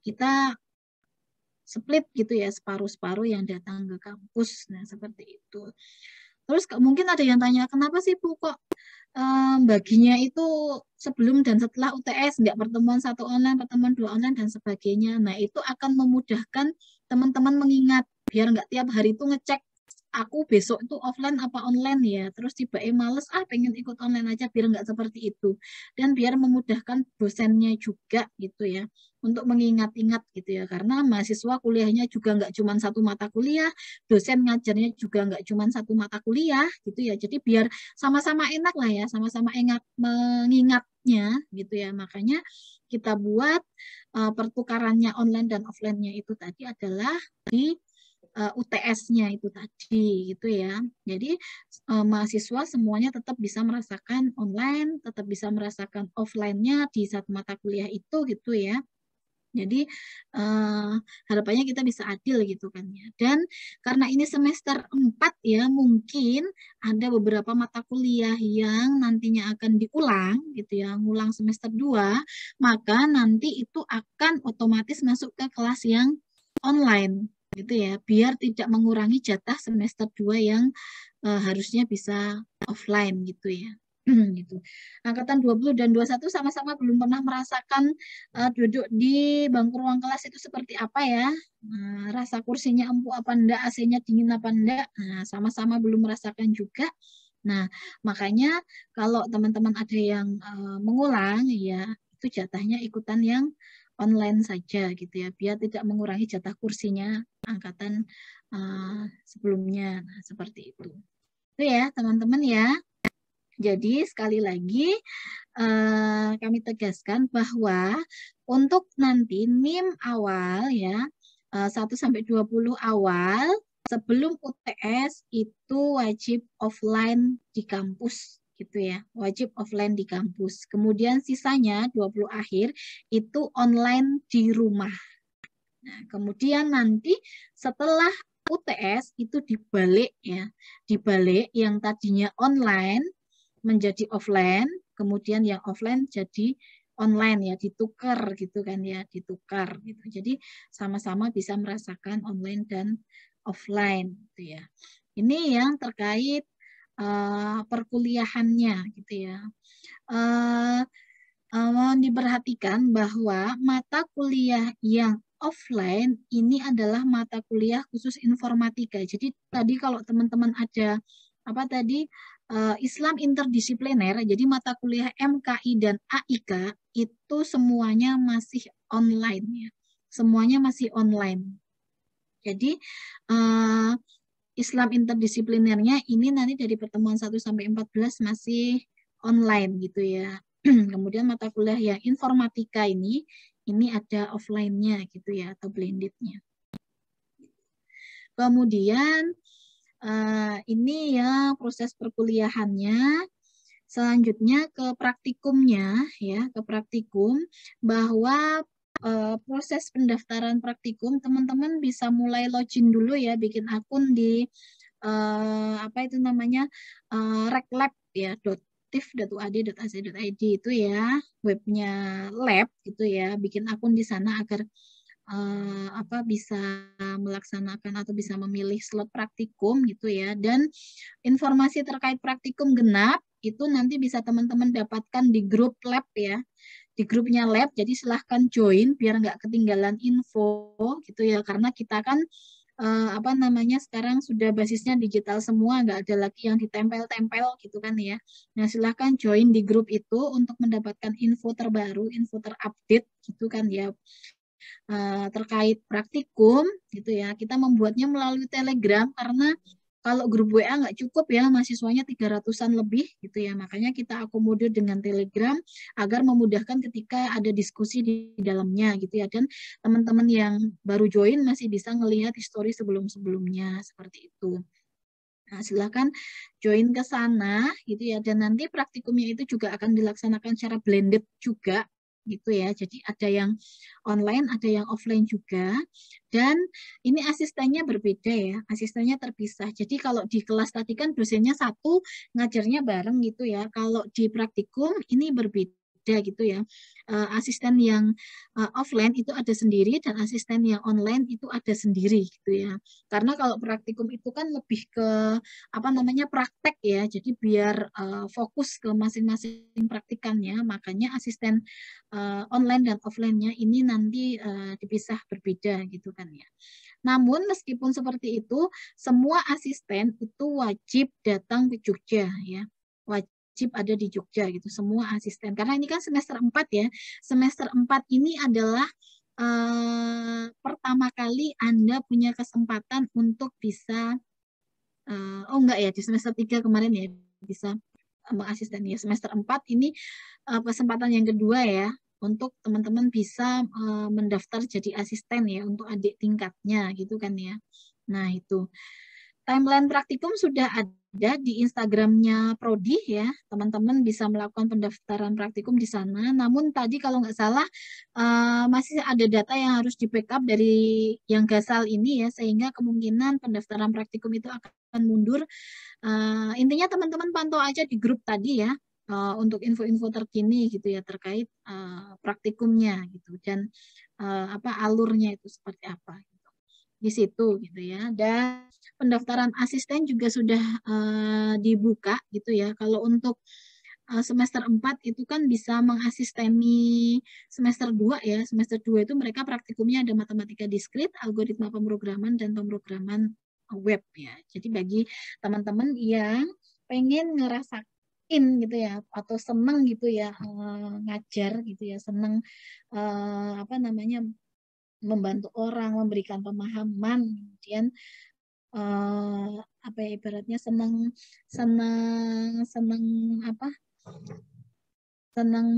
kita split gitu ya, separuh-separuh yang datang ke kampus. Nah seperti itu. Terus mungkin ada yang tanya, kenapa sih Bu kok baginya itu sebelum dan setelah UTS, nggak pertemuan 1 online, pertemuan 2 online, dan sebagainya. Nah, itu akan memudahkan teman-teman mengingat, biar nggak tiap hari itu ngecek, aku besok itu offline apa online ya, terus tiba males, pengen ikut online aja, biar nggak seperti itu. Dan biar memudahkan dosennya juga gitu ya, untuk mengingat-ingat gitu ya, karena mahasiswa kuliahnya juga nggak cuma 1 mata kuliah, dosen ngajarnya juga nggak cuma 1 mata kuliah gitu ya, jadi biar sama-sama enak lah ya, sama-sama enak mengingatnya gitu ya. Makanya kita buat pertukarannya online dan offline-nya itu tadi adalah di UTS-nya itu tadi gitu ya. Jadi mahasiswa semuanya tetap bisa merasakan online, tetap bisa merasakan offline-nya di 1 mata kuliah itu gitu ya. Jadi harapannya kita bisa adil gitu kan ya. Dan karena ini semester 4 ya, mungkin ada beberapa mata kuliah yang nantinya akan diulang gitu ya, ngulang semester 2, maka nanti itu akan otomatis masuk ke kelas yang online gitu ya, biar tidak mengurangi jatah semester 2 yang harusnya bisa offline gitu ya. Gitu. Angkatan 20 dan 21 sama-sama belum pernah merasakan duduk di bangku ruang kelas itu seperti apa ya. Rasa kursinya empuk apa enggak, AC-nya dingin apa enggak. Nah, sama-sama belum merasakan juga. Nah, makanya kalau teman-teman ada yang mengulang ya, itu jatahnya ikutan yang online saja gitu ya, biar tidak mengurangi jatah kursinya angkatan sebelumnya. Nah, seperti itu. Itu ya, teman-teman ya. Jadi sekali lagi kami tegaskan bahwa untuk nanti NIM awal ya 1-20 awal sebelum UTS itu wajib offline di kampus gitu ya, wajib offline di kampus. Kemudian sisanya 20 akhir itu online di rumah. Nah, kemudian nanti setelah UTS itu dibalik ya, dibalik yang tadinya online menjadi offline, kemudian yang offline jadi online ya, ditukar gitu kan ya, ditukar gitu. Jadi sama-sama bisa merasakan online dan offline gitu ya. Ini yang terkait perkuliahannya gitu ya. Mohon diperhatikan bahwa mata kuliah yang offline ini adalah mata kuliah khusus informatika. Jadi tadi kalau teman-teman ada Islam interdisipliner, jadi mata kuliah MKI dan AIK itu semuanya masih online ya. Semuanya masih online. Jadi Islam interdisiplinernya ini nanti dari pertemuan 1-14 masih online gitu ya. Kemudian mata kuliah yang informatika ini ada offline-nya gitu ya, atau blended-nya. Kemudian ini ya proses perkuliahannya. Selanjutnya ke praktikumnya ya, ke praktikum, bahwa proses pendaftaran praktikum teman-teman bisa mulai login dulu ya, bikin akun di reklab ya, tif.uad.ac.id itu ya, webnya lab gitu ya, bikin akun di sana agar bisa melaksanakan atau bisa memilih slot praktikum gitu ya. Dan informasi terkait praktikum genap itu nanti bisa teman-teman dapatkan di grup lab ya, di grupnya lab. Jadi silahkan join biar nggak ketinggalan info gitu ya, karena kita kan sekarang sudah basisnya digital semua, nggak ada lagi yang ditempel-tempel gitu kan ya. Nah silahkan join di grup itu untuk mendapatkan info terbaru, info terupdate gitu kan ya. terkait praktikum gitu ya, kita membuatnya melalui Telegram karena kalau grup WA nggak cukup ya, mahasiswanya 300-an lebih gitu ya. Makanya kita akomodir dengan Telegram agar memudahkan ketika ada diskusi di dalamnya gitu ya. Dan teman-teman yang baru join masih bisa ngelihat histori sebelum-sebelumnya seperti itu. Nah, silakan join ke sana gitu ya. Dan nanti praktikumnya itu juga akan dilaksanakan secara blended juga gitu ya. Jadi ada yang online, ada yang offline juga. Dan ini asistennya berbeda ya. Asistennya terpisah. Jadi kalau di kelas tadi kan dosennya satu, ngajarnya bareng gitu ya. Kalau di praktikum ini berbeda gitu ya. Asisten yang offline itu ada sendiri dan asisten yang online itu ada sendiri gitu ya. Karena kalau praktikum itu kan lebih ke apa namanya praktek ya, jadi biar fokus ke masing-masing praktikannya, makanya asisten online dan offline-nya ini nanti dipisah berbeda gitu kan ya. Namun meskipun seperti itu, semua asisten itu wajib datang ke Jogja ya, wajib ada di Jogja gitu, semua asisten. Karena ini kan semester 4 ya, semester 4 ini adalah pertama kali Anda punya kesempatan untuk bisa oh enggak ya, di semester 3 kemarin ya bisa mengasisten ya. Semester 4 ini kesempatan yang kedua ya untuk teman-teman bisa mendaftar jadi asisten ya untuk adik tingkatnya gitu kan ya. Nah, itu. Timeline praktikum sudah ada di Instagramnya Prodi ya. Teman-teman bisa melakukan pendaftaran praktikum di sana. Namun tadi kalau nggak salah masih ada data yang harus di-backup dari yang Gasal ini ya, sehingga kemungkinan pendaftaran praktikum itu akan mundur. Intinya teman-teman pantau aja di grup tadi ya untuk info-info terkini gitu ya terkait praktikumnya gitu dan apa alurnya itu seperti apa gitu. Di situ gitu ya. Dan pendaftaran asisten juga sudah dibuka gitu ya. Kalau untuk semester 4 itu kan bisa mengasisteni semester 2 ya. Semester 2 itu mereka praktikumnya ada matematika diskrit, algoritma pemrograman, dan pemrograman web ya. Jadi bagi teman-teman yang pengen ngerasain gitu ya atau seneng gitu ya ngajar gitu ya, seneng apa namanya membantu orang, memberikan pemahaman, kemudian apa ya ibaratnya senang senang senang apa senang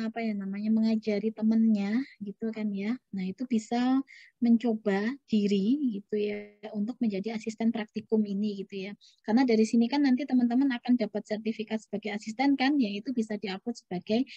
apa ya namanya mengajari temennya gitu kan ya. Nah, itu bisa mencoba diri gitu ya untuk menjadi asisten praktikum ini gitu ya. Karena dari sini kan nanti teman-teman akan dapat sertifikat sebagai asisten kan, yaitu bisa diupload sebagai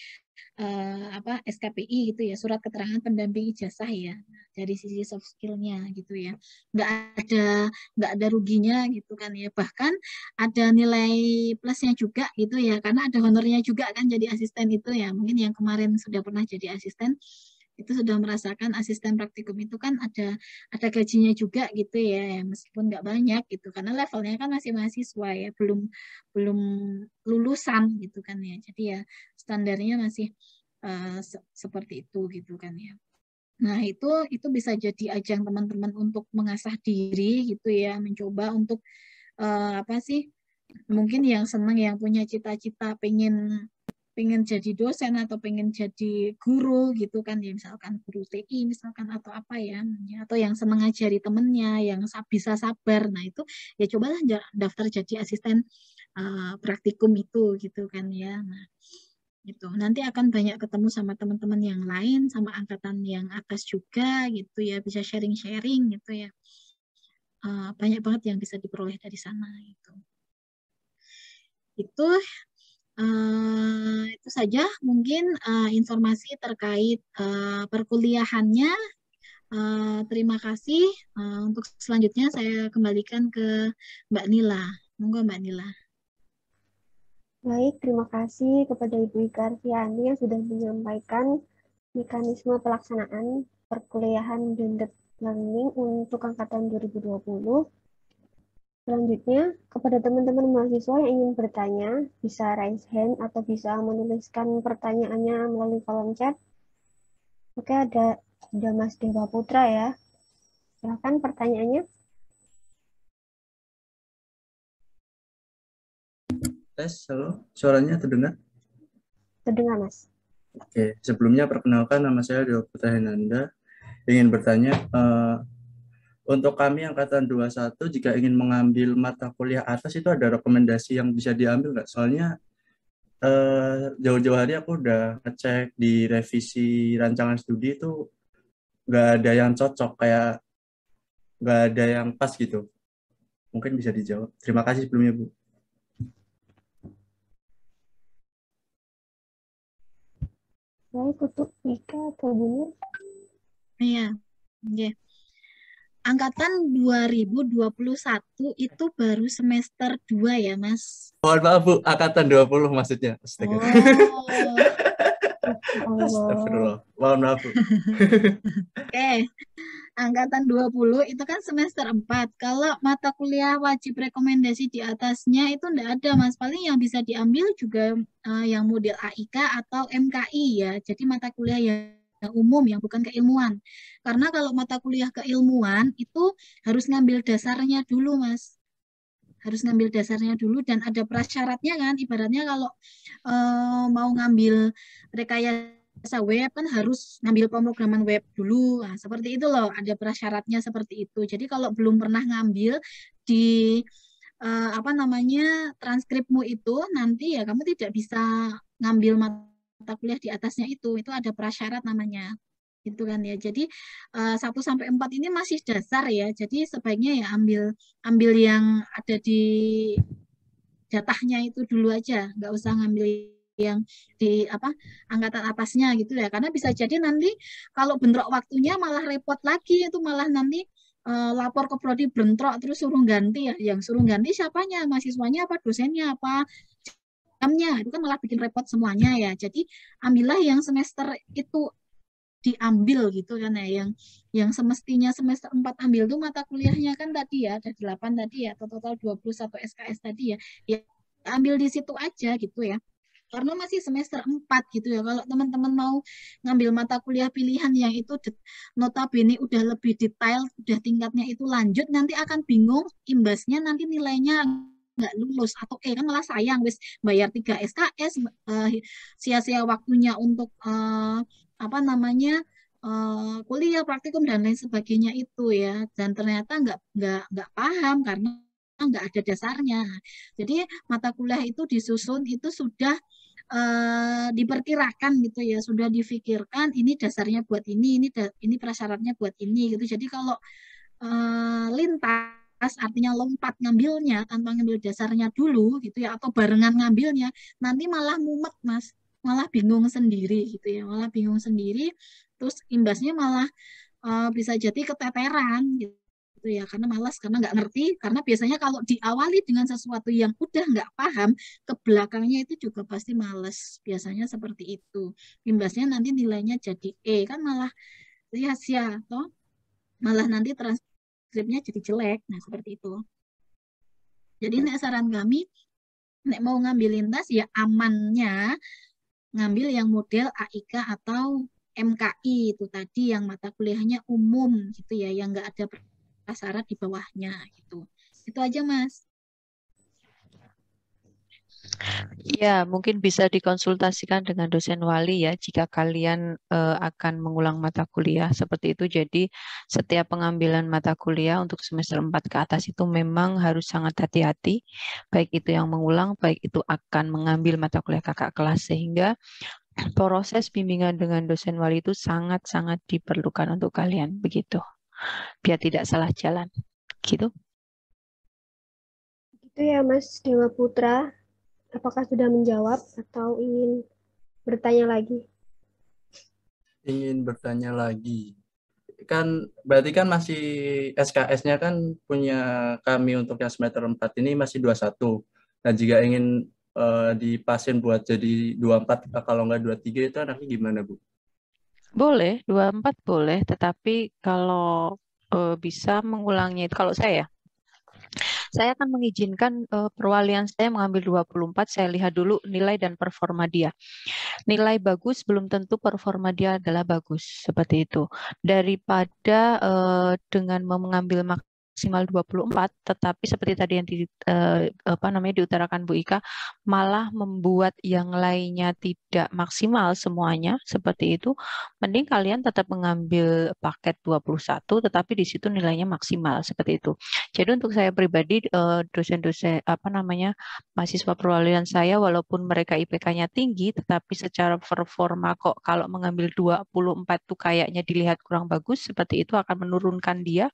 apa SKPI gitu ya, surat keterangan pendamping ijazah ya. Dari sisi soft skill-nya gitu ya. Nggak ada ruginya gitu kan ya. Bahkan ada nilai plusnya juga gitu ya, karena ada honornya juga kan jadi asisten itu ya. Mungkin yang kemarin sudah pernah jadi asisten itu sudah merasakan asisten praktikum itu kan ada gajinya juga gitu ya, meskipun nggak banyak gitu karena levelnya kan masih mahasiswa ya, belum belum lulusan gitu kan ya. Jadi ya standarnya masih seperti itu gitu kan ya. Nah, itu bisa jadi ajang teman-teman untuk mengasah diri gitu ya, mencoba untuk apa sih? Mungkin yang senang yang punya cita-cita pengen jadi dosen atau pengen jadi guru gitu kan ya, misalkan guru TI misalkan atau apa ya, atau yang senang ngajari temennya yang bisa sabar. Nah, itu ya cobalah daftar jadi asisten praktikum itu gitu kan ya. Nah, gitu. Nanti akan banyak ketemu sama teman-teman yang lain, sama angkatan yang atas juga gitu ya, bisa sharing-sharing gitu ya. Banyak banget yang bisa diperoleh dari sana gitu. Itu saja mungkin informasi terkait perkuliahannya. Terima kasih. Untuk selanjutnya saya kembalikan ke Mbak Nila. Monggo Mbak Nila. Baik, terima kasih kepada Ibu Ika Arfiani yang sudah menyampaikan mekanisme pelaksanaan perkuliahan blended learning untuk angkatan 2020. Selanjutnya, kepada teman-teman mahasiswa yang ingin bertanya, bisa raise hand atau bisa menuliskan pertanyaannya melalui kolom chat. Oke, ada Mas Dewa Putra ya. Silakan pertanyaannya. Tes, halo, suaranya terdengar? Terdengar, Mas. Oke, sebelumnya perkenalkan nama saya Dewa Putra Henanda. Ingin bertanya, untuk kami angkatan 21 jika ingin mengambil mata kuliah atas itu ada rekomendasi yang bisa diambil nggak? Soalnya jauh-jauh hari aku udah ngecek di revisi rancangan studi itu nggak ada yang cocok, kayak nggak ada yang pas gitu. Mungkin bisa dijawab. Terima kasih sebelumnya, Bu. Baik, untuk Ika atau Bunur? Iya, oke. Angkatan 2021 itu baru semester 2 ya, Mas? Mohon maaf, Bu. Angkatan 20 maksudnya. Astaga. Oh, Astagfirullah. Mohon maaf, Bu. oke. Angkatan 20 itu kan semester 4. Kalau mata kuliah wajib rekomendasi di atasnya itu enggak ada, Mas. Paling yang bisa diambil juga yang model AIK atau MKI ya. Jadi mata kuliah yang umum, yang bukan keilmuan. Karena kalau mata kuliah keilmuan itu harus ngambil dasarnya dulu, Mas. Harus ngambil dasarnya dulu dan ada prasyaratnya kan. Ibaratnya kalau mau ngambil rekayasa web kan harus ngambil pemrograman web dulu. Nah, seperti itu loh, ada prasyaratnya seperti itu. Jadi kalau belum pernah ngambil di apa namanya transkripmu itu nanti ya kamu tidak bisa ngambil mata kuliah di atasnya itu ada prasyarat namanya gitu kan ya. Jadi 1 sampai 4 ini masih dasar ya. Jadi sebaiknya ya ambil yang ada di jatahnya itu dulu aja, nggak usah ngambil yang di apa angkatan atasnya gitu ya. Karena bisa jadi nanti kalau bentrok waktunya malah repot lagi, itu malah nanti lapor ke prodi bentrok terus suruh ganti ya. Yang suruh ganti siapanya? Mahasiswanya apa dosennya apa jamnya? Itu kan malah bikin repot semuanya ya. Jadi ambillah yang semester itu diambil gitu kan ya, yang semestinya semester 4 ambil tuh mata kuliahnya kan tadi ya ada 8 tadi ya, total 21 SKS tadi ya, ya ambil di situ aja gitu ya, karena masih semester 4 gitu ya. Kalau teman-teman mau ngambil mata kuliah pilihan yang itu notabene udah lebih detail, udah tingkatnya itu lanjut, nanti akan bingung imbasnya nanti nilainya nggak lulus atau kan malah sayang wis bayar 3 SKS sia-sia waktunya untuk apa namanya kuliah praktikum dan lain sebagainya itu ya, dan ternyata nggak paham karena nggak ada dasarnya. Jadi mata kuliah itu disusun itu sudah diperkirakan gitu ya, sudah difikirkan ini dasarnya buat ini prasyaratnya buat ini gitu. Jadi kalau lintas artinya lompat ngambilnya tanpa ngambil dasarnya dulu gitu ya, atau barengan ngambilnya nanti malah mumet Mas, malah bingung sendiri gitu ya, malah bingung sendiri, terus imbasnya malah bisa jadi keteteran gitu ya, karena malas, karena nggak ngerti. Karena biasanya kalau diawali dengan sesuatu yang udah nggak paham, ke belakangnya itu juga pasti malas, biasanya seperti itu. Imbasnya nanti nilainya jadi kan malah sia-sia toh, malah nanti transkripnya jadi jelek. Nah seperti itu. Jadi nek saran kami, nek mau ngambil lintas ya amannya ngambil yang model AIK atau MKI itu tadi, yang mata kuliahnya umum gitu ya, yang nggak ada prasyarat di bawahnya gitu. Itu aja Mas. Ya, mungkin bisa dikonsultasikan dengan dosen wali ya jika kalian akan mengulang mata kuliah seperti itu. Jadi setiap pengambilan mata kuliah untuk semester 4 ke atas itu memang harus sangat hati-hati, baik itu yang mengulang, baik itu akan mengambil mata kuliah kakak kelas, sehingga proses bimbingan dengan dosen wali itu sangat-sangat diperlukan untuk kalian, begitu. Biar tidak salah jalan. Gitu. Itu ya Mas Dewa Putra. Apakah sudah menjawab atau ingin bertanya lagi? Ingin bertanya lagi. Kan berarti kan masih SKS-nya kan punya kami untuk yang semester 4 ini masih 21. Nah, jika ingin dipasin buat jadi 24 kalau nggak 23 itu anaknya gimana, Bu? Boleh, 24 boleh, tetapi kalau bisa mengulangnya itu, kalau saya akan mengizinkan perwalian saya mengambil 24, saya lihat dulu nilai dan performa dia. Nilai bagus belum tentu performa dia adalah bagus, seperti itu. Daripada dengan mengambil maksimal 24, tetapi seperti tadi yang diutarakan Bu Ika, malah membuat yang lainnya tidak maksimal semuanya seperti itu, mending kalian tetap mengambil paket 21, tetapi di situ nilainya maksimal seperti itu. Jadi untuk saya pribadi, dosen-dosen mahasiswa perwalian saya, walaupun mereka IPK-nya tinggi, tetapi secara performa kok kalau mengambil 24 tuh kayaknya dilihat kurang bagus, seperti itu akan menurunkan dia,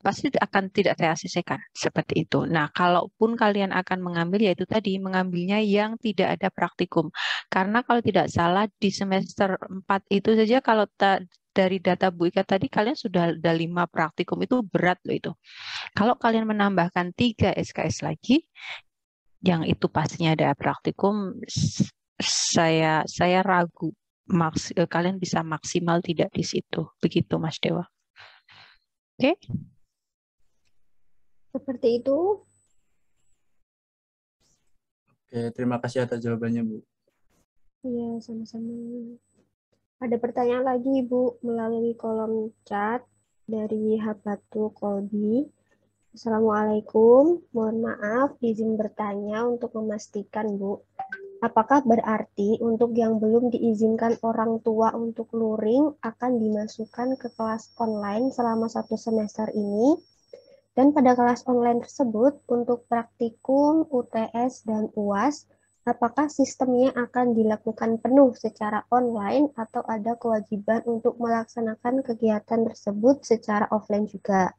pasti akan tidak saya ACC-kan seperti itu. Nah, kalaupun kalian akan mengambil, yaitu tadi mengambilnya yang tidak ada praktikum. Karena kalau tidak salah di semester 4 itu saja, kalau dari data Bu Ika tadi kalian sudah ada 5 praktikum, itu berat loh itu. Kalau kalian menambahkan 3 SKS lagi, yang itu pastinya ada praktikum, saya ragu kalian bisa maksimal tidak di situ. Begitu Mas Dewa. Oke? Seperti itu. Oke, terima kasih atas jawabannya, Bu. Iya, sama-sama. Ada pertanyaan lagi, Ibu, melalui kolom chat dari Habatul Kolbi. Assalamualaikum, mohon maaf, izin bertanya untuk memastikan, Bu. Apakah berarti untuk yang belum diizinkan orang tua untuk luring akan dimasukkan ke kelas online selama 1 semester ini? Dan pada kelas online tersebut, untuk praktikum, UTS, dan UAS, apakah sistemnya akan dilakukan penuh secara online atau ada kewajiban untuk melaksanakan kegiatan tersebut secara offline juga?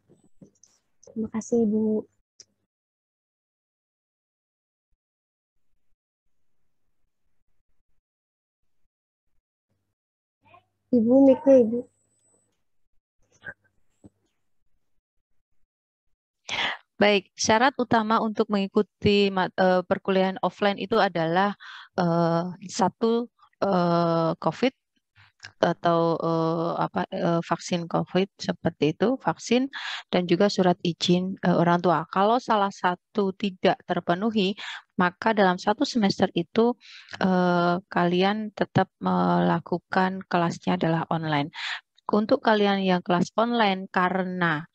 Terima kasih, Ibu. Ibu, mic-nya, Ibu. Baik, syarat utama untuk mengikuti perkuliahan offline itu adalah satu COVID atau vaksin COVID seperti itu, vaksin dan juga surat izin orang tua. Kalau salah satu tidak terpenuhi, maka dalam 1 semester itu kalian tetap melakukan kelasnya adalah online. Untuk kalian yang kelas online karena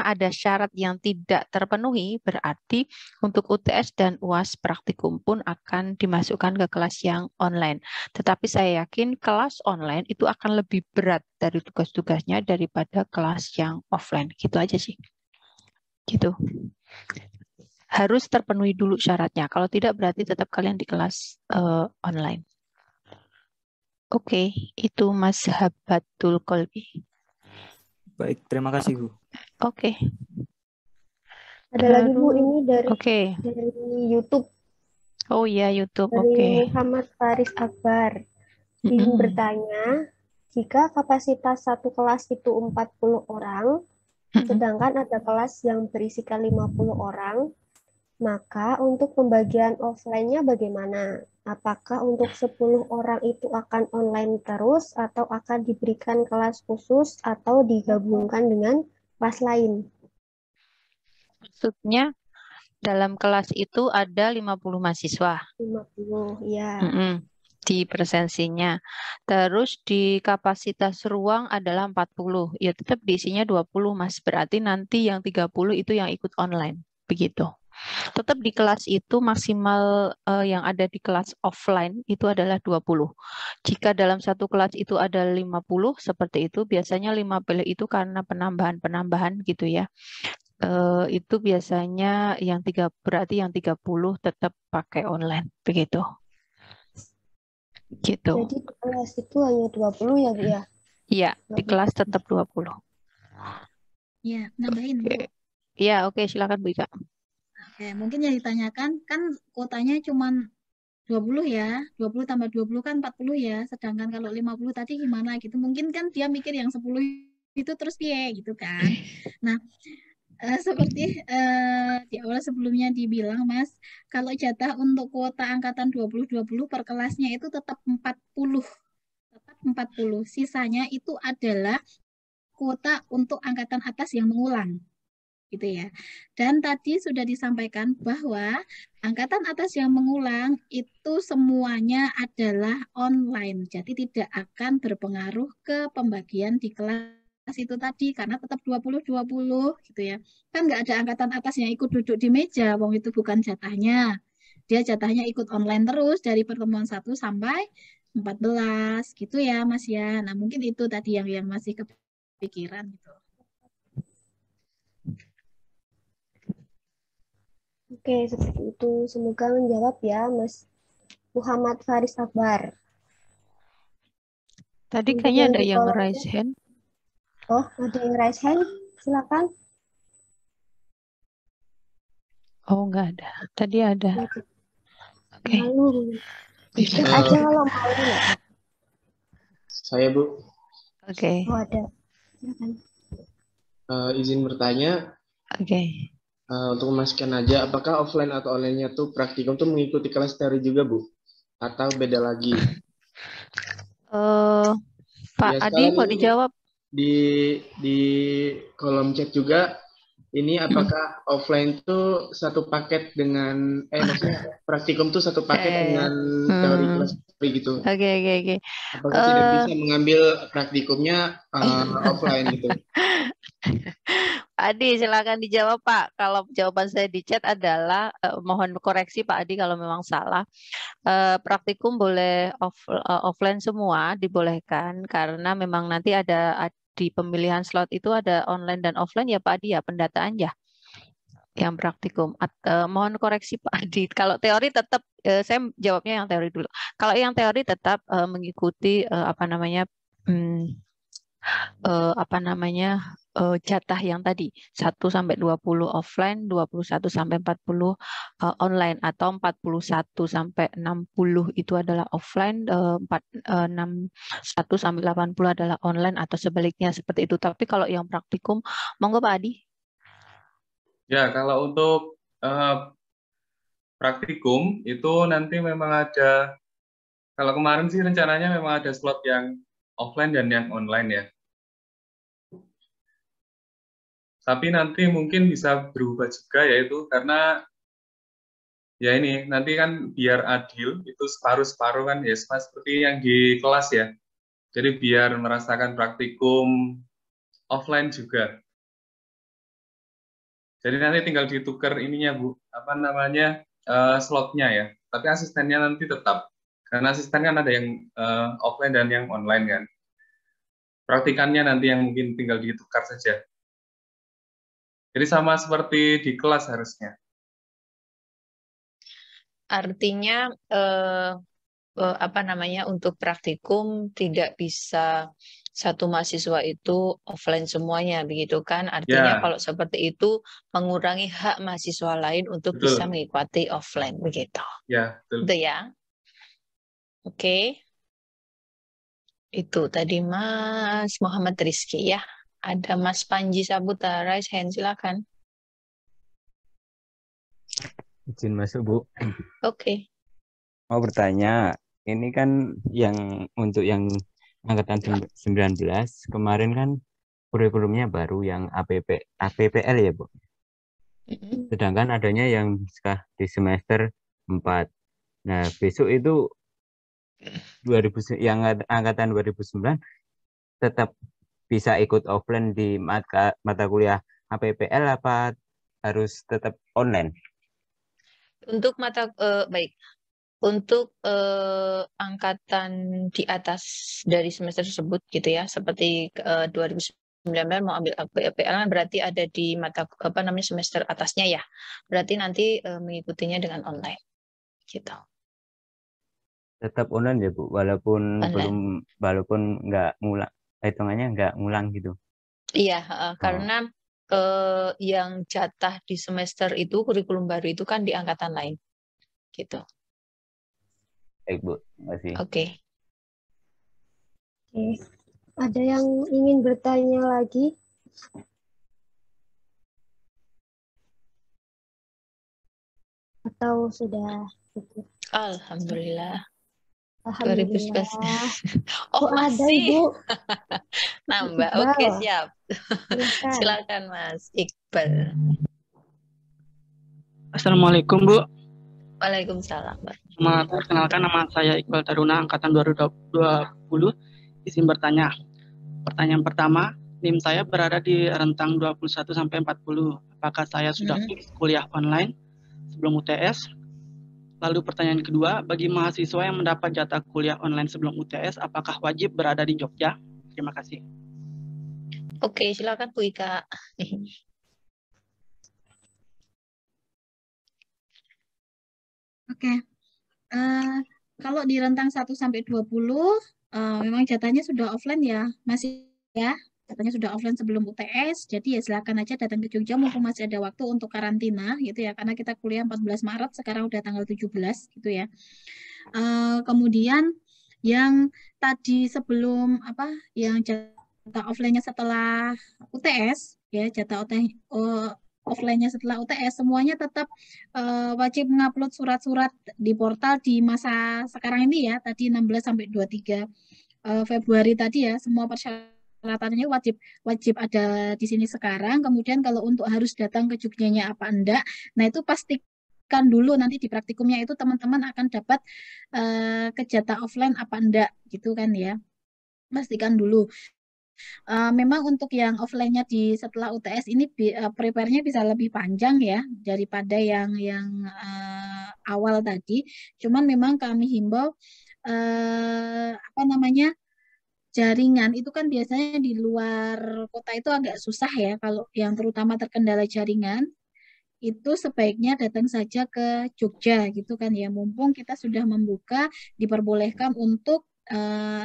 ada syarat yang tidak terpenuhi, berarti untuk UTS dan UAS praktikum pun akan dimasukkan ke kelas yang online. Tetapi saya yakin kelas online itu akan lebih berat dari tugas-tugasnya daripada kelas yang offline. Gitu aja sih. Gitu. Harus terpenuhi dulu syaratnya. Kalau tidak berarti tetap kalian di kelas online. Oke, itu Mas Habatul Kolbi. Baik, terima kasih Bu. Oke. Ada lagi, Bu, ini dari YouTube. Oh iya, YouTube. Dari Muhammad Faris Akbar. Izin bertanya, jika kapasitas satu kelas itu 40 orang, sedangkan ada kelas yang berisikan 50 orang, maka untuk pembagian offline-nya bagaimana? Apakah untuk 10 orang itu akan online terus atau akan diberikan kelas khusus atau digabungkan dengan kelas lain? Maksudnya dalam kelas itu ada 50 mahasiswa. 50, ya. Di presensinya. Terus di kapasitas ruang adalah 40. Ya tetap diisinya 20, Mas. Berarti nanti yang 30 itu yang ikut online. Begitu. Tetap di kelas itu maksimal yang ada di kelas offline itu adalah 20. Jika dalam satu kelas itu ada 50 seperti itu, biasanya 50 itu karena penambahan gitu ya. Itu biasanya berarti yang 30 tetap pakai online begitu. Gitu. Jadi di kelas itu hanya 20 ya, Bu ya? Iya, di kelas tetap 20. Ya, nambahin Bu. Iya, oke, silakan Bu Ika. Oke, mungkin yang ditanyakan kan kuotanya cuma 20 ya, 20 tambah 20 kan 40 ya, sedangkan kalau 50 tadi gimana gitu, mungkin kan dia mikir yang 10 itu terus piye gitu kan. Nah, seperti di awal sebelumnya dibilang Mas, kalau jatah untuk kuota angkatan 2020 per kelasnya itu tetap 40. Tetap 40. Sisanya itu adalah kuota untuk angkatan atas yang mengulang. Gitu ya. Dan tadi sudah disampaikan bahwa angkatan atas yang mengulang itu semuanya adalah online. Jadi tidak akan berpengaruh ke pembagian di kelas itu tadi karena tetap 20-20 gitu ya. Kan nggak ada angkatan atas yang ikut duduk di meja, wong itu bukan jatahnya. Dia jatahnya ikut online terus dari pertemuan 1 sampai 14 gitu ya Mas ya. Nah, mungkin itu tadi yang masih kepikiran gitu. Oke, seperti itu. Semoga menjawab ya, Mas Muhammad Faris Akbar. Tadi Untuk kayaknya yang ada di yang kolom raise chat. hand. Oh, ada yang raise hand? Silakan. Oh, nggak ada. Tadi ada. Oke. Malu. Chat Eh, aja kalau malu nggak apa-apa. Saya Bu, Oke. Oh, ada. Silakan. izin bertanya Oke. untuk memastikan aja apakah offline atau online-nya tuh praktikum tuh mengikuti kelas teori juga Bu atau beda lagi? Pak Ya Adi, sekalian kok ini dijawab? di kolom chat juga ini apakah offline tuh satu paket dengan maksudnya praktikum tuh satu paket dengan teori kelas teori gitu. Oke. Apakah tidak bisa mengambil praktikumnya offline gitu? Pak Adi, silakan dijawab Pak. Kalau jawaban saya di chat adalah, mohon koreksi Pak Adi kalau memang salah. Praktikum boleh offline semua, dibolehkan karena memang nanti ada di pemilihan slot itu ada online dan offline ya Pak Adi ya, pendataan ya yang praktikum. Mohon koreksi Pak Adi. Kalau teori tetap, saya jawabnya yang teori dulu. Kalau yang teori tetap mengikuti jatah yang tadi 1 sampai 20 offline, 21 sampai 40 online, atau 41 sampai 60 itu adalah offline, 61 sampai 80 adalah online atau sebaliknya seperti itu. Tapi kalau yang praktikum, monggo Pak Adi. Ya, kalau untuk praktikum itu nanti memang ada, kalau kemarin sih rencananya memang ada slot yang offline dan yang online ya. Tapi nanti mungkin bisa berubah juga yaitu karena ya ini nanti kan biar adil itu separuh-separuh kan ya sama seperti yang di kelas ya. Jadi biar merasakan praktikum offline juga. Jadi nanti tinggal ditukar ininya Bu, slotnya ya. Tapi asistennya nanti tetap. Karena asisten kan ada yang offline dan yang online kan. Praktikannya nanti yang mungkin tinggal ditukar saja. Jadi sama seperti di kelas harusnya. Artinya untuk praktikum tidak bisa satu mahasiswa itu offline semuanya, begitu kan? Artinya Ya. Kalau seperti itu mengurangi hak mahasiswa lain untuk Betul. bisa mengikuti offline, begitu. Ya, betul. Betul ya? Oke. Itu tadi Mas Muhammad Rizky ya. Ada Mas Panji Sabutra, raise hand, silakan. Izin masuk, Bu. Oke. Mau bertanya, ini kan yang untuk yang angkatan 19 kemarin kan kurikulumnya baru yang APPL ya, Bu. Sedangkan adanya yang di semester 4. Nah, besok itu yang angkatan 2009 tetap bisa ikut offline di mata kuliah APPL apa harus tetap online? Untuk Untuk angkatan di atas dari semester tersebut gitu ya, seperti 2019 mau ambil APPL berarti ada di semester atasnya ya. Berarti nanti mengikutinya dengan online. Gitu. Tetap online ya, Bu, walaupun Online. walaupun nggak ngulang, hitungannya nggak ngulang gitu. Iya, karena yang jatah di semester itu kurikulum baru itu kan di angkatan lain. Gitu. Baik, Bu. Terima kasih. Oke. Ada yang ingin bertanya lagi? Atau sudah cukup? Alhamdulillah. 2011. Oh, masih. Ada, Ibu. Nambah. Iqbal. Oke, siap. Silakan. Silakan Mas Iqbal. Assalamualaikum, Bu. Waalaikumsalam. Perkenalkan, nama saya Iqbal Taruna, angkatan 2020. Izin bertanya. Pertanyaan pertama, NIM saya berada di rentang 21 sampai 40. Apakah saya sudah fix kuliah online sebelum UTS? Lalu pertanyaan kedua, bagi mahasiswa yang mendapat jatah kuliah online sebelum UTS, apakah wajib berada di Jogja? Terima kasih. Oke, silakan Bu Ika. Oke. Kalau di rentang 1 sampai 20 memang jatahnya sudah offline ya, masih ya. Jatahnya sudah offline sebelum UTS. Jadi ya silakan aja datang ke Jogja mumpung masih ada waktu untuk karantina gitu ya. Karena kita kuliah 14 Maret, sekarang udah tanggal 17 gitu ya. Kemudian yang tadi sebelum yang jatah offline-nya setelah UTS ya, jatah offline-nya setelah UTS semuanya tetap wajib mengupload surat-surat di portal di masa sekarang ini ya, tadi 16 sampai 23 Februari tadi ya, semua persyaratannya wajib ada di sini sekarang. Kemudian kalau untuk harus datang ke Jogjanya apa enggak, nah itu pastikan dulu nanti di praktikumnya itu teman-teman akan dapat ke jatah offline apa enggak gitu kan ya, pastikan dulu. Memang untuk yang offline-nya di setelah UTS ini prepare-nya bisa lebih panjang ya daripada yang awal tadi. Cuman memang kami himbau jaringan itu kan biasanya di luar kota itu agak susah ya, kalau yang terutama terkendala jaringan itu sebaiknya datang saja ke Jogja gitu kan ya, mumpung kita sudah membuka diperbolehkan untuk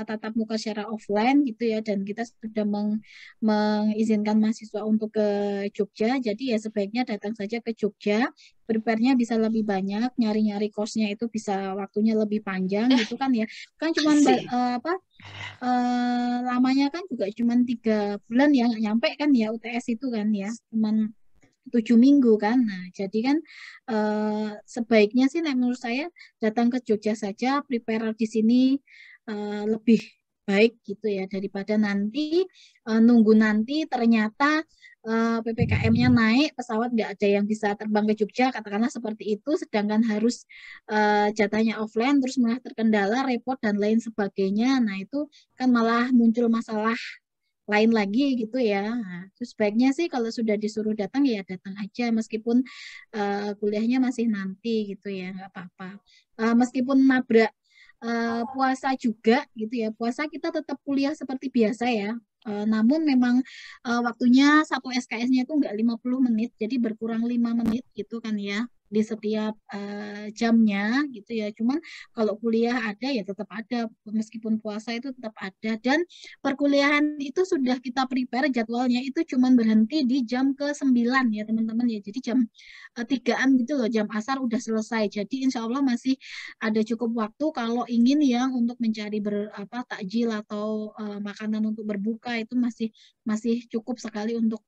tatap muka secara offline gitu ya, dan kita sudah mengizinkan mahasiswa untuk ke Jogja, jadi ya sebaiknya datang saja ke Jogja, prepare-nya bisa lebih banyak, nyari-nyari course-nya itu bisa waktunya lebih panjang gitu kan ya, kan cuman lamanya kan juga cuman 3 bulan ya, nggak nyampe kan ya UTS itu kan ya, cuman 7 minggu kan. Nah, jadi kan sebaiknya sih menurut saya datang ke Jogja saja, prepare di sini lebih baik gitu ya, daripada nanti nunggu nanti ternyata PPKM-nya naik, pesawat nggak ada yang bisa terbang ke Jogja, katakanlah seperti itu, sedangkan harus jatahnya offline, terus malah terkendala, repot, dan lain sebagainya. Nah, itu kan malah muncul masalah lain lagi gitu ya. Nah, terus baiknya sih kalau sudah disuruh datang ya datang aja, meskipun kuliahnya masih nanti gitu ya, nggak apa-apa. Meskipun nabrak puasa juga gitu ya, puasa kita tetap kuliah seperti biasa ya. Namun memang waktunya satu SKS-nya itu nggak 50 menit, jadi berkurang 5 menit gitu kan ya di setiap jamnya gitu ya. Cuman kalau kuliah ada ya tetap ada, meskipun puasa itu tetap ada, dan perkuliahan itu sudah kita prepare jadwalnya itu cuman berhenti di jam ke-9 ya teman-teman ya. Jadi jam 3-an gitu loh, jam asar udah selesai. Jadi insya Allah masih ada cukup waktu kalau ingin yang untuk mencari takjil atau makanan untuk berbuka, itu masih cukup sekali untuk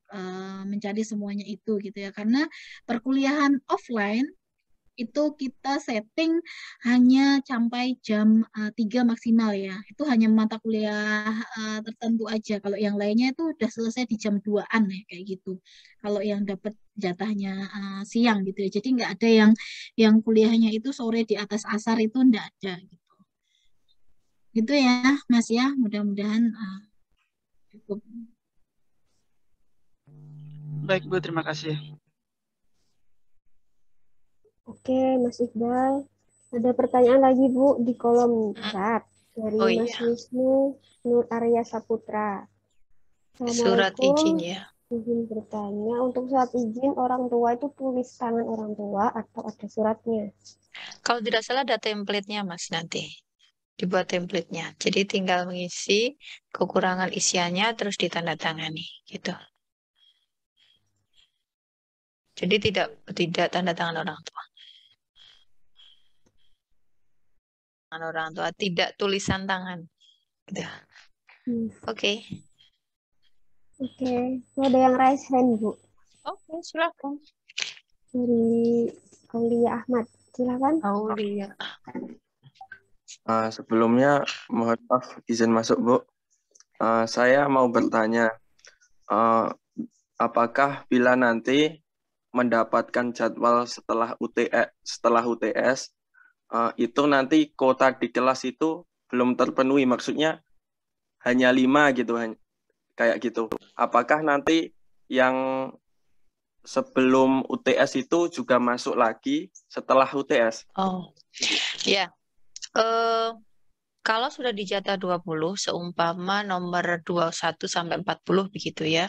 mencari semuanya itu gitu ya. Karena perkuliahan offline itu kita setting hanya sampai jam 3 maksimal ya. Itu hanya mata kuliah tertentu aja. Kalau yang lainnya itu udah selesai di jam 2-an ya kayak gitu. Kalau yang dapat jatahnya siang gitu ya. Jadi nggak ada yang kuliahnya itu sore di atas asar, itu nggak ada gitu. Gitu ya Mas ya. Mudah-mudahan cukup. Baik Bu, terima kasih. Oke, Mas Iqbal. Ada pertanyaan lagi, Bu, di kolom chat dari Mas Wisnu Nur Arya Saputra. Surat izin ya. Izin bertanya, untuk surat izin orang tua itu tulis tangan orang tua atau ada suratnya? Kalau tidak salah ada template-nya, Mas, nanti. Dibuat template-nya. Jadi tinggal mengisi kekurangan isiannya terus ditandatangani gitu. Jadi tidak tanda tangan orang tua. Orang tua, tidak tulisan tangan. Gitu. Oke. Oke, ada yang raise hand, Bu. Oke, silakan. Dari Aulia Ahmad, silakan. Aulia. Sebelumnya mohon maaf izin masuk, Bu. Saya mau bertanya, apakah bila nanti mendapatkan jadwal setelah UTS itu nanti kuota di kelas itu belum terpenuhi, maksudnya hanya 5 gitu, kayak gitu. Apakah nanti yang sebelum UTS itu juga masuk lagi setelah UTS? Oh, ya. Kalau sudah di jatah 20, seumpama nomor 21 sampai 40 begitu ya,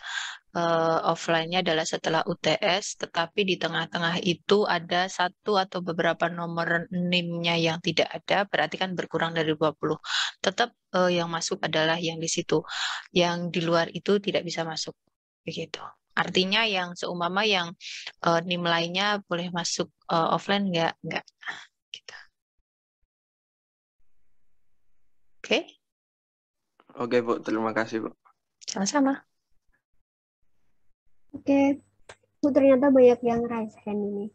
offline-nya adalah setelah UTS, tetapi di tengah-tengah itu ada satu atau beberapa nomor NIM-nya yang tidak ada, berarti kan berkurang dari 20. Tetap yang masuk adalah yang di situ. Yang di luar itu tidak bisa masuk. Begitu. Artinya yang seumpama yang NIM lainnya boleh masuk offline enggak. Gitu. Oke? Oke, Bu. Terima kasih, Bu. Sama-sama. Oke, Bu, ternyata banyak yang raise hand ini.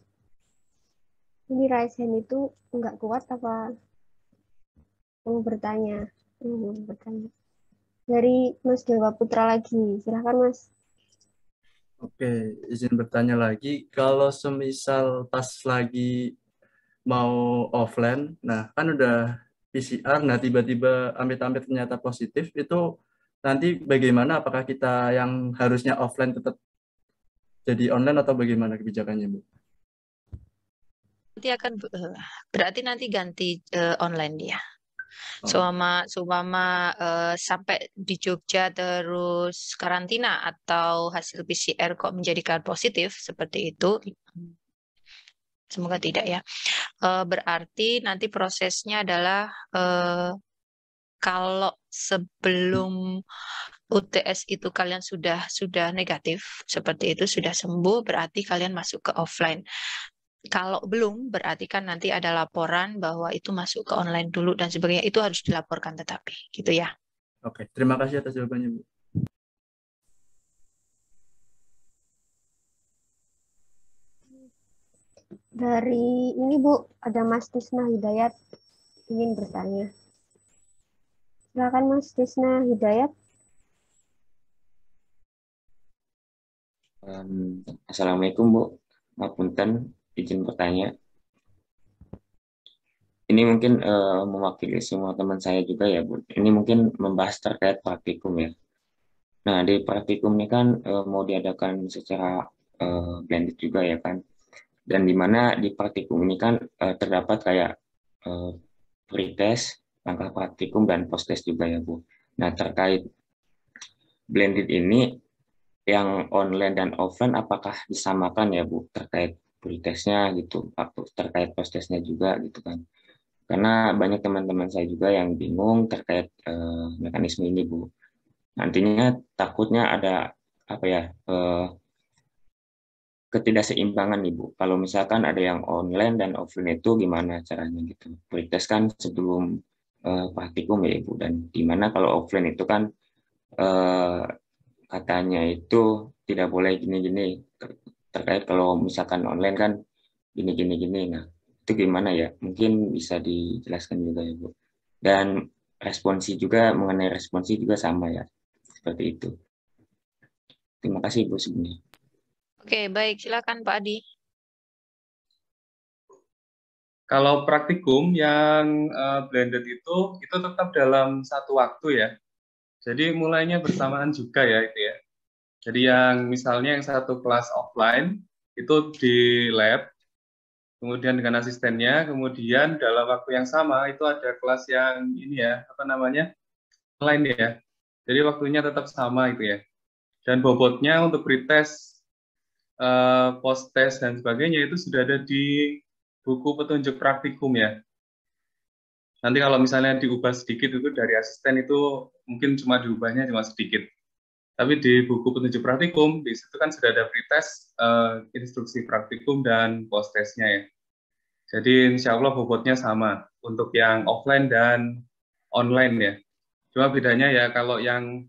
Ini raise hand itu nggak kuat apa mau bertanya? Bertanya. Dari Mas Dewa Putra lagi, silahkan Mas. Oke, izin bertanya lagi. Kalau semisal pas lagi mau offline, nah kan udah PCR, nah tiba-tiba amit-amit ternyata positif, itu nanti bagaimana? Apakah kita yang harusnya offline tetap jadi online atau bagaimana kebijakannya, Bu? Berarti nanti ganti online dia. Oh. Seumpama sampai di Jogja terus karantina atau hasil PCR kok menjadikan positif seperti itu, semoga tidak ya. Berarti nanti prosesnya adalah kalau sebelum UTS itu kalian sudah negatif seperti itu, sudah sembuh, berarti kalian masuk ke offline. Kalau belum, berarti kan nanti ada laporan bahwa itu masuk ke online dulu dan sebagainya. Itu harus dilaporkan tetapi, gitu ya. Oke, terima kasih atas jawabannya, Bu. Dari ini, Bu, ada Mas Tisna Hidayat ingin bertanya. Silakan Mas Tisna Hidayat. Assalamualaikum, Bu. Ngapunten, izin bertanya. Ini mungkin mewakili semua teman saya juga ya, Bu. Ini mungkin membahas terkait praktikum ya. Nah, di praktikum ini kan mau diadakan secara blended juga ya kan. Dan di mana di praktikum ini kan terdapat kayak pre-test, langkah praktikum, dan post-test juga ya, Bu. Nah, terkait blended ini, yang online dan offline apakah disamakan ya, Bu, terkait pre-testnya gitu, terkait post-testnya juga gitu kan. Karena banyak teman-teman saya juga yang bingung terkait mekanisme ini, Bu. Nantinya takutnya ada apa ya, ketidakseimbangan nih, Bu. Kalau misalkan ada yang online dan offline itu gimana caranya gitu. Pre-test kan sebelum praktikum ya, Ibu, dan gimana kalau offline itu kan katanya itu tidak boleh gini-gini, terkait kalau misalkan online kan gini-gini. Nah, itu gimana ya? Mungkin bisa dijelaskan juga ya, Bu. Dan mengenai responsi juga sama ya, seperti itu. Terima kasih, Bu, sebelumnya. Oke, baik. Silakan Pak Adi. Kalau praktikum yang blended itu tetap dalam satu waktu ya. Jadi mulainya bersamaan juga ya itu ya. Jadi yang misalnya yang satu kelas offline itu di lab, kemudian dengan asistennya, kemudian dalam waktu yang sama itu ada kelas yang ini ya, apa namanya, online ya. Jadi waktunya tetap sama itu ya. Dan bobotnya untuk pretest, post-test dan sebagainya itu sudah ada di buku petunjuk praktikum ya. Nanti kalau misalnya diubah sedikit itu dari asisten itu mungkin cuma diubahnya cuma sedikit. Tapi di buku petunjuk praktikum, di situ kan sudah ada pretest, instruksi praktikum, dan post-testnya ya. Jadi insya Allah bobotnya sama untuk yang offline dan online ya. Cuma bedanya ya kalau yang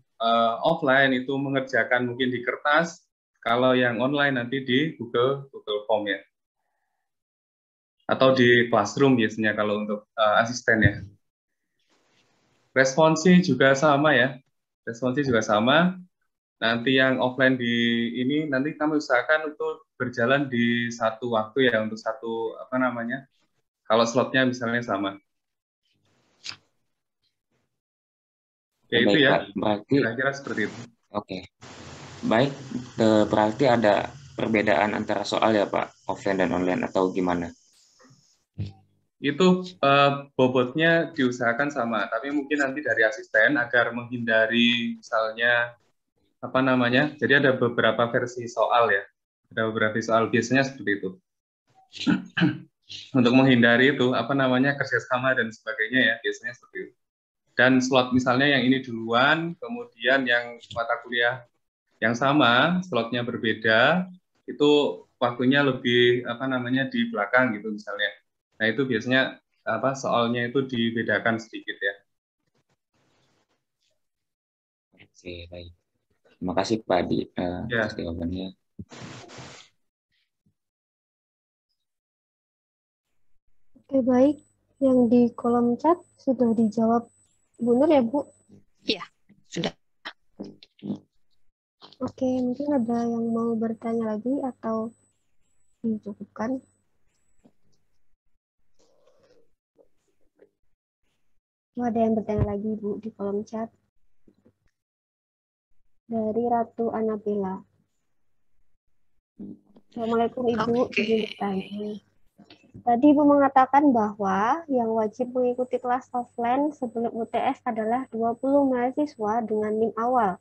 offline itu mengerjakan mungkin di kertas, kalau yang online nanti di Google Form ya. Atau di Classroom biasanya kalau untuk asisten ya. Responsi juga sama ya. Responsi juga sama. Nanti yang offline di ini nanti kami usahakan untuk berjalan di satu waktu ya, untuk satu apa namanya, kalau slotnya misalnya sama. Oke, itu ya, Berarti kira-kira seperti itu. Oke, baik. Berarti ada perbedaan antara soal ya Pak, offline dan online atau gimana? Itu bobotnya diusahakan sama, tapi mungkin nanti dari asisten agar menghindari misalnya apa namanya. Jadi ada beberapa versi soal ya. Ada beberapa soal biasanya seperti itu. Untuk menghindari itu apa namanya kerjasama dan sebagainya ya, biasanya seperti itu. Dan slot misalnya yang ini duluan, kemudian yang mata kuliah yang sama, slotnya berbeda, itu waktunya lebih apa namanya di belakang gitu misalnya. Nah itu biasanya apa soalnya itu dibedakan sedikit ya. Oke, baik. Terima kasih Pak Adi Ya. atas jawabannya. Oke, baik. Yang di kolom chat sudah dijawab benar ya, Bu? Iya, sudah. Oke, mungkin ada yang mau bertanya lagi atau dicukupkan? Ada yang bertanya lagi, Bu, di kolom chat. Dari Ratu Anabella. Assalamualaikum Ibu, izin bertanya. Tadi Ibu mengatakan bahwa yang wajib mengikuti kelas offline sebelum UTS adalah 20 mahasiswa dengan NIM awal.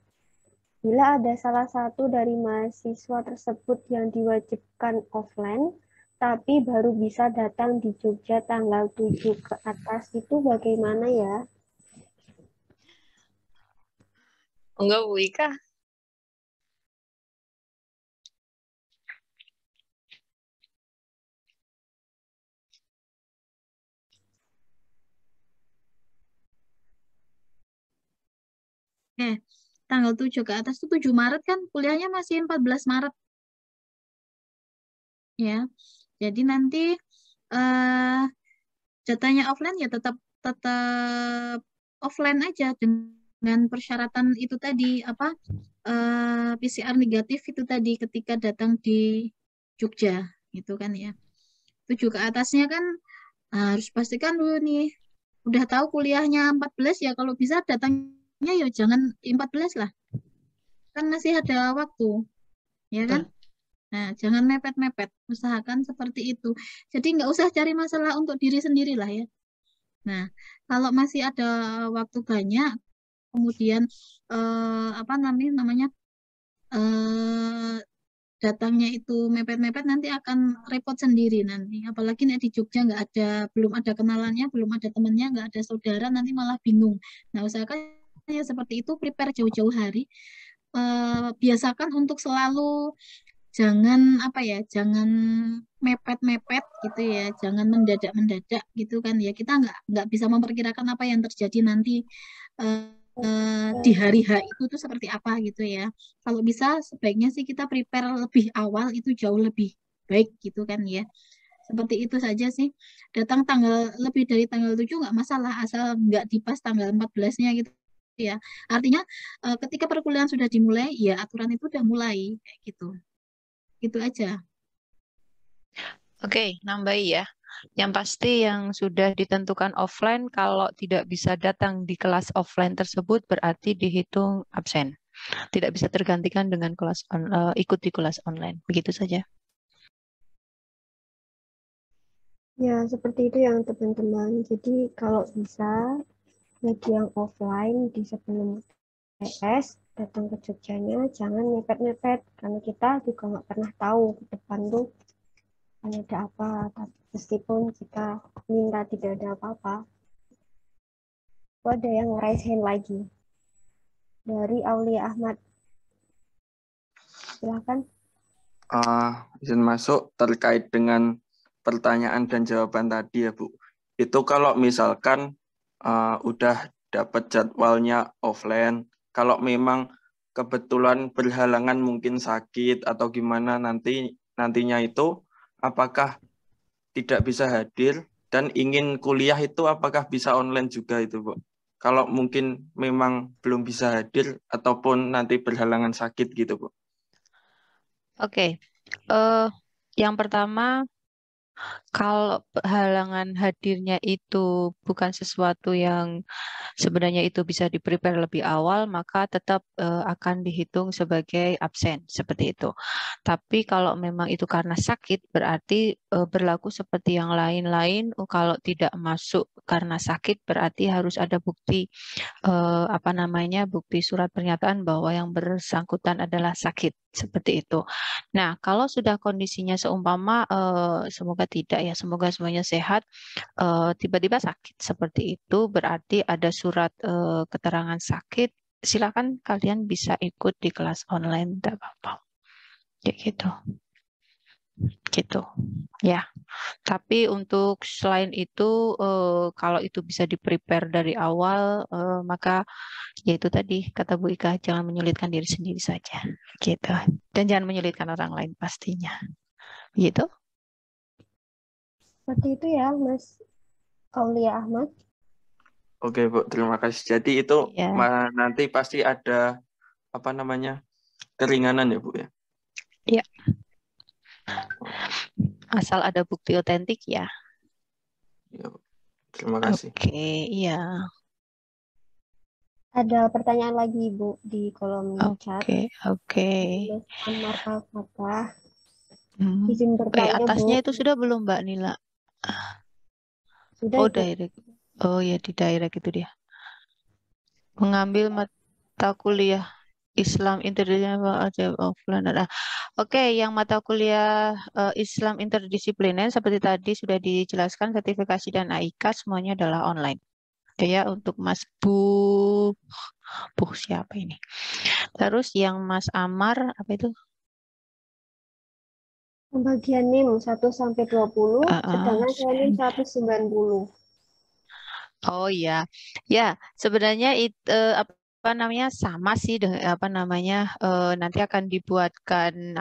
Bila ada salah satu dari mahasiswa tersebut yang diwajibkan offline, tapi baru bisa datang di Jogja tanggal 7 ke atas, itu bagaimana ya? Enggak, Bu Ika. Tanggal 7 ke atas itu 7 Maret kan kuliahnya masih 14 Maret. Ya. Jadi nanti datanya offline ya tetap offline aja dengan persyaratan itu tadi apa PCR negatif itu tadi ketika datang di Jogja gitu kan ya. 7 ke atasnya kan harus pastikan dulu nih udah tahu kuliahnya 14 ya kalau bisa datangnya ya jangan 14 lah. Kan masih ada waktu. Ya kan? Nah, jangan mepet-mepet. Usahakan seperti itu. Jadi nggak usah cari masalah untuk diri sendiri lah ya. Nah, kalau masih ada waktu banyak, kemudian apa namanya datangnya itu mepet-mepet nanti akan repot sendiri nanti. Apalagi nih di Jogja nggak ada, belum ada kenalannya, belum ada temannya, nggak ada saudara, nanti malah bingung. Nah, usahakan ya seperti itu, prepare jauh-jauh hari. Biasakan untuk selalu jangan apa ya, jangan mepet-mepet gitu ya, jangan mendadak-mendadak gitu kan ya. Kita nggak bisa memperkirakan apa yang terjadi nanti di hari H itu tuh seperti apa gitu ya. Kalau bisa sebaiknya sih kita prepare lebih awal itu jauh lebih baik gitu kan ya. Seperti itu saja sih. Datang tanggal lebih dari tanggal 7 nggak masalah asal nggak di pas tanggal 14-nya gitu ya. Artinya ketika perkuliahan sudah dimulai ya aturan itu udah mulai kayak gitu. Itu aja. Oke, nambahi ya. Yang pasti yang sudah ditentukan offline, kalau tidak bisa datang di kelas offline tersebut berarti dihitung absen. Tidak bisa tergantikan dengan kelas ikut di kelas online. Begitu saja. Ya, seperti itu yang teman-teman. Jadi kalau bisa, bagi yang offline di sebelum UTS, datang ke Jogjanya, jangan mepet-mepet. Karena kita juga nggak pernah tahu ke depan tuh ada apa. Tapi meskipun kita minta tidak ada apa-apa, ada yang raise hand lagi. Dari Aulia Ahmad. Silakan. Izin masuk terkait dengan pertanyaan dan jawaban tadi ya Bu. Itu kalau misalkan udah dapat jadwalnya offline, kalau memang kebetulan berhalangan mungkin sakit atau gimana nantinya itu, apakah tidak bisa hadir dan ingin kuliah itu apakah bisa online juga itu Bu? Kalau mungkin memang belum bisa hadir ataupun nanti berhalangan sakit gitu Bu. Oke. Yang pertama, Kalau halangan hadirnya itu bukan sesuatu yang sebenarnya itu bisa di-prepare lebih awal, maka tetap akan dihitung sebagai absen, seperti itu. Tapi kalau memang itu karena sakit, berarti berlaku seperti yang lain-lain. Kalau tidak masuk karena sakit, berarti harus ada bukti bukti surat pernyataan bahwa yang bersangkutan adalah sakit, seperti itu. Nah, kalau sudah kondisinya seumpama semoga tidak ya, semoga semuanya sehat, tiba-tiba sakit seperti itu, berarti ada surat keterangan sakit, silakan kalian bisa ikut di kelas online, tidak apa-apa. Kayak gitu ya. Tapi untuk selain itu kalau itu bisa di-prepare dari awal, maka yaitu tadi kata Bu Ika, jangan menyulitkan diri sendiri saja gitu, dan jangan menyulitkan orang lain pastinya gitu. Seperti itu ya Mas Aulia Ahmad. Oke Bu, terima kasih. Jadi itu Ya. nanti pasti ada keringanan ya Bu ya? Iya. Asal ada bukti otentik ya. Ya Bu. Terima kasih. Oke, iya. Ada pertanyaan lagi Bu di kolom chat. Oke. Mas Amar Al-Fatah. Izin bertanya Atasnya Bu. itu sudah belum Mbak Nila? Sudah, direct. Oh ya, di direct itu dia. Mengambil mata kuliah Islam interdisipliner offline. Oke, yang mata kuliah Islam interdisipliner seperti tadi sudah dijelaskan, sertifikasi dan AIK semuanya adalah online. Oke ya, untuk Mas Bu siapa ini? Terus yang Mas Amar apa itu? Pembagian NIM 1 sampai 20, sedangkan saya NIM 190. Oh iya. Ya, sebenarnya itu sama sih dengan nanti akan dibuatkan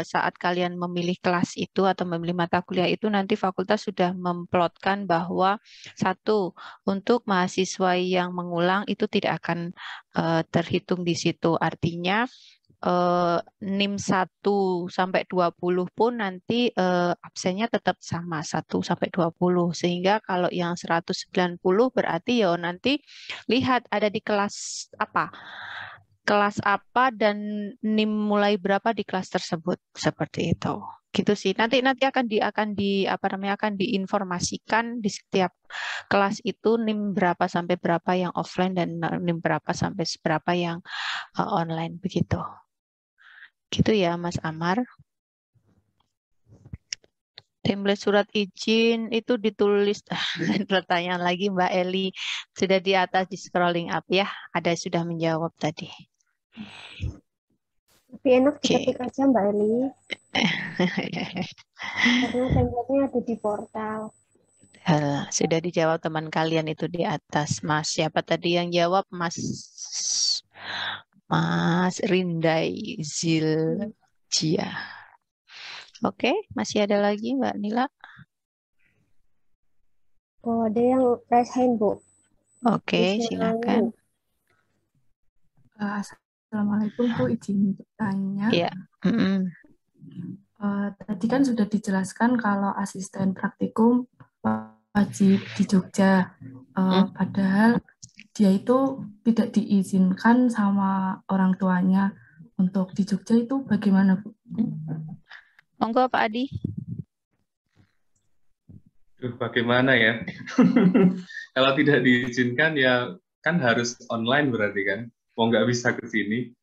saat kalian memilih kelas itu atau memilih mata kuliah itu, nanti fakultas sudah memplotkan bahwa satu, untuk mahasiswa yang mengulang itu tidak akan terhitung di situ. Artinya NIM 1 sampai 20 pun nanti absennya tetap sama 1 sampai 20. Sehingga kalau yang 190 berarti ya nanti lihat ada di kelas apa. Kelas apa dan NIM mulai berapa di kelas tersebut, seperti itu. Gitu sih. Nanti akan diinformasikan di setiap kelas itu NIM berapa sampai berapa yang offline dan NIM berapa sampai berapa yang online, begitu. Gitu ya Mas Amar. Template surat izin itu ditulis. Pertanyaan lagi Mbak Eli, sudah di atas di scrolling up ya, ada sudah menjawab tadi. Tapi enak diketik aja Mbak Eli. Karena template-nya ada di portal. Sudah dijawab teman kalian itu di atas. Mas siapa tadi yang jawab? Mas Rindai Ziljia. Oke, masih ada lagi Mbak Nila? Oh, ada yang raise hand, Bu. Oke, silakan. Assalamualaikum Bu, izin bertanya. Iya. Tadi kan sudah dijelaskan kalau asisten praktikum wajib di Jogja. Padahal dia itu tidak diizinkan sama orang tuanya untuk di Jogja, itu bagaimana Bu? Monggo Pak Adi. Bagaimana ya? Kalau tidak diizinkan ya kan harus online berarti kan. Mau nggak bisa ke sini.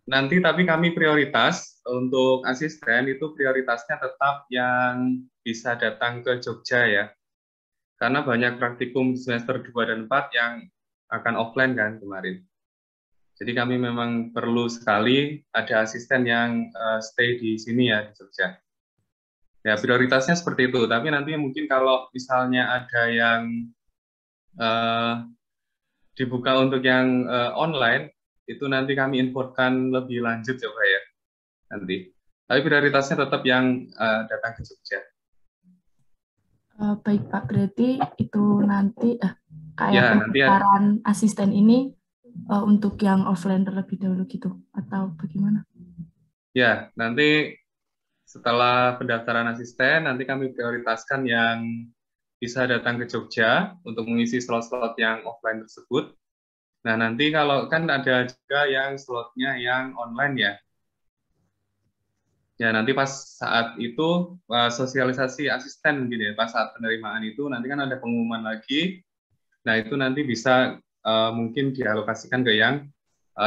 Nanti tapi kami prioritas untuk asisten itu prioritasnya tetap yang bisa datang ke Jogja ya. Karena banyak praktikum semester 2 dan 4 yang akan offline kan kemarin. Jadi kami memang perlu sekali ada asisten yang stay di sini ya di Jogja. Ya prioritasnya seperti itu. Tapi nanti mungkin kalau misalnya ada yang dibuka untuk yang online, itu nanti kami infokan lebih lanjut coba ya nanti. Tapi prioritasnya tetap yang datang ke Jogja. Baik Pak, berarti itu nanti kayak ya, pendaftaran asisten ini untuk yang offline terlebih dahulu gitu, atau bagaimana? Ya, nanti setelah pendaftaran asisten, nanti kami prioritaskan yang bisa datang ke Jogja untuk mengisi slot-slot yang offline tersebut. Nah, nanti kalau kan ada juga yang slotnya yang online ya. Ya, nanti pas saat itu sosialisasi asisten gitu ya, pas saat penerimaan itu nanti kan ada pengumuman lagi. Nah, itu nanti bisa mungkin dialokasikan ke yang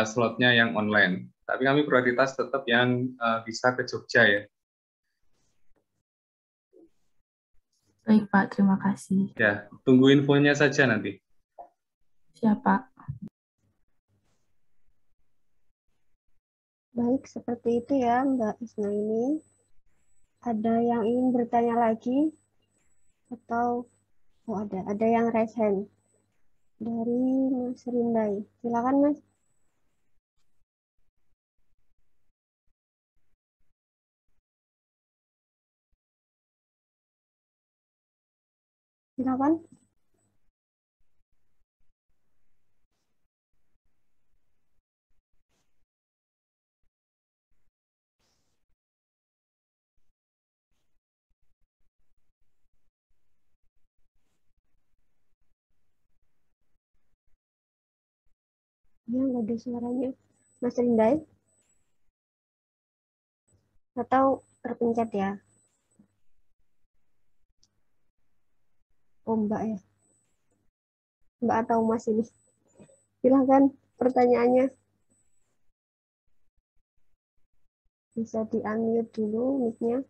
slotnya yang online. Tapi kami prioritas tetap yang bisa ke Jogja ya. Baik, Pak. Terima kasih. Ya, tunggu infonya saja nanti. Siap, Pak. Baik, seperti itu ya Mbak Isna ini. Ada yang ingin bertanya lagi? Atau ada yang raise hand dari Mas Rindai. Silakan Mas. Silakan. Ya, nggak ada suaranya. Mas Rindai? Atau terpencet ya? Oh, Mbak ya. Mbak atau Mas ini? Silakan pertanyaannya. Bisa di-unmute dulu mic-nya.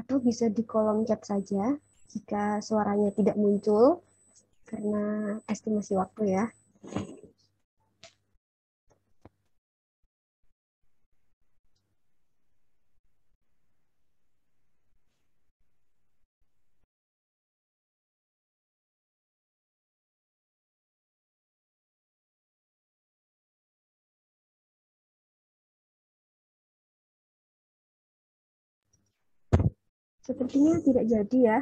Atau bisa di kolom chat saja jika suaranya tidak muncul karena estimasi waktu ya. Sepertinya tidak jadi ya.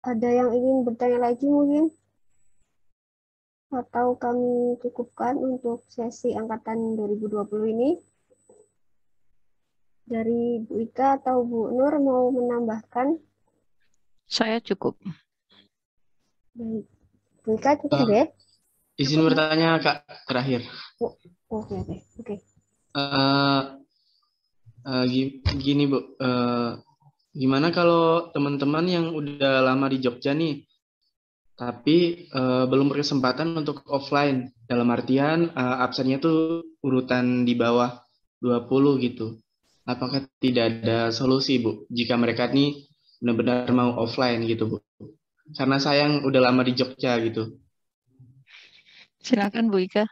Ada yang ingin bertanya lagi mungkin? Atau kami cukupkan untuk sesi angkatan 2020 ini? Dari Bu Ika atau Bu Nur mau menambahkan? Saya cukup. Baik. Bu Ika cukup ya? Izin bertanya Kak, terakhir. Oke. Gini Bu, gimana kalau teman-teman yang udah lama di Jogja nih, tapi belum berkesempatan untuk offline, dalam artian absennya tuh urutan di bawah 20 gitu. Apakah tidak ada solusi Bu, jika mereka nih benar-benar mau offline gitu Bu? Karena sayang udah lama di Jogja gitu. Silakan Bu Ika.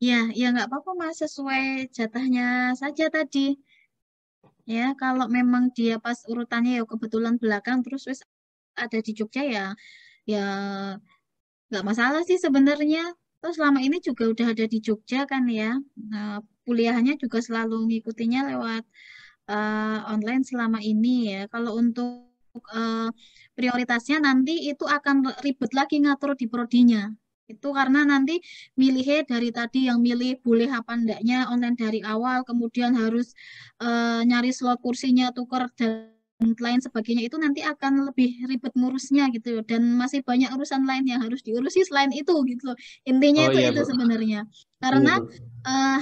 Ya nggak apa-apa Mas, sesuai jatahnya saja tadi. Ya, kalau memang dia pas urutannya ya kebetulan belakang terus wis ada di Jogja ya nggak masalah sih sebenarnya. Terus selama ini juga udah ada di Jogja kan ya. Nah, kuliahnya juga selalu ngikutinya lewat online selama ini ya. Kalau untuk prioritasnya nanti itu akan ribet lagi ngatur di prodinya. Itu karena nanti milihnya dari tadi yang milih boleh apa enggaknya online dari awal, kemudian harus nyari slot kursinya tuker dan lain sebagainya itu nanti akan lebih ribet ngurusnya gitu dan masih banyak urusan lain yang harus diurusi selain itu gitu. Intinya Oh, iya, itu Bu. sebenarnya. Iya, Karena Bu.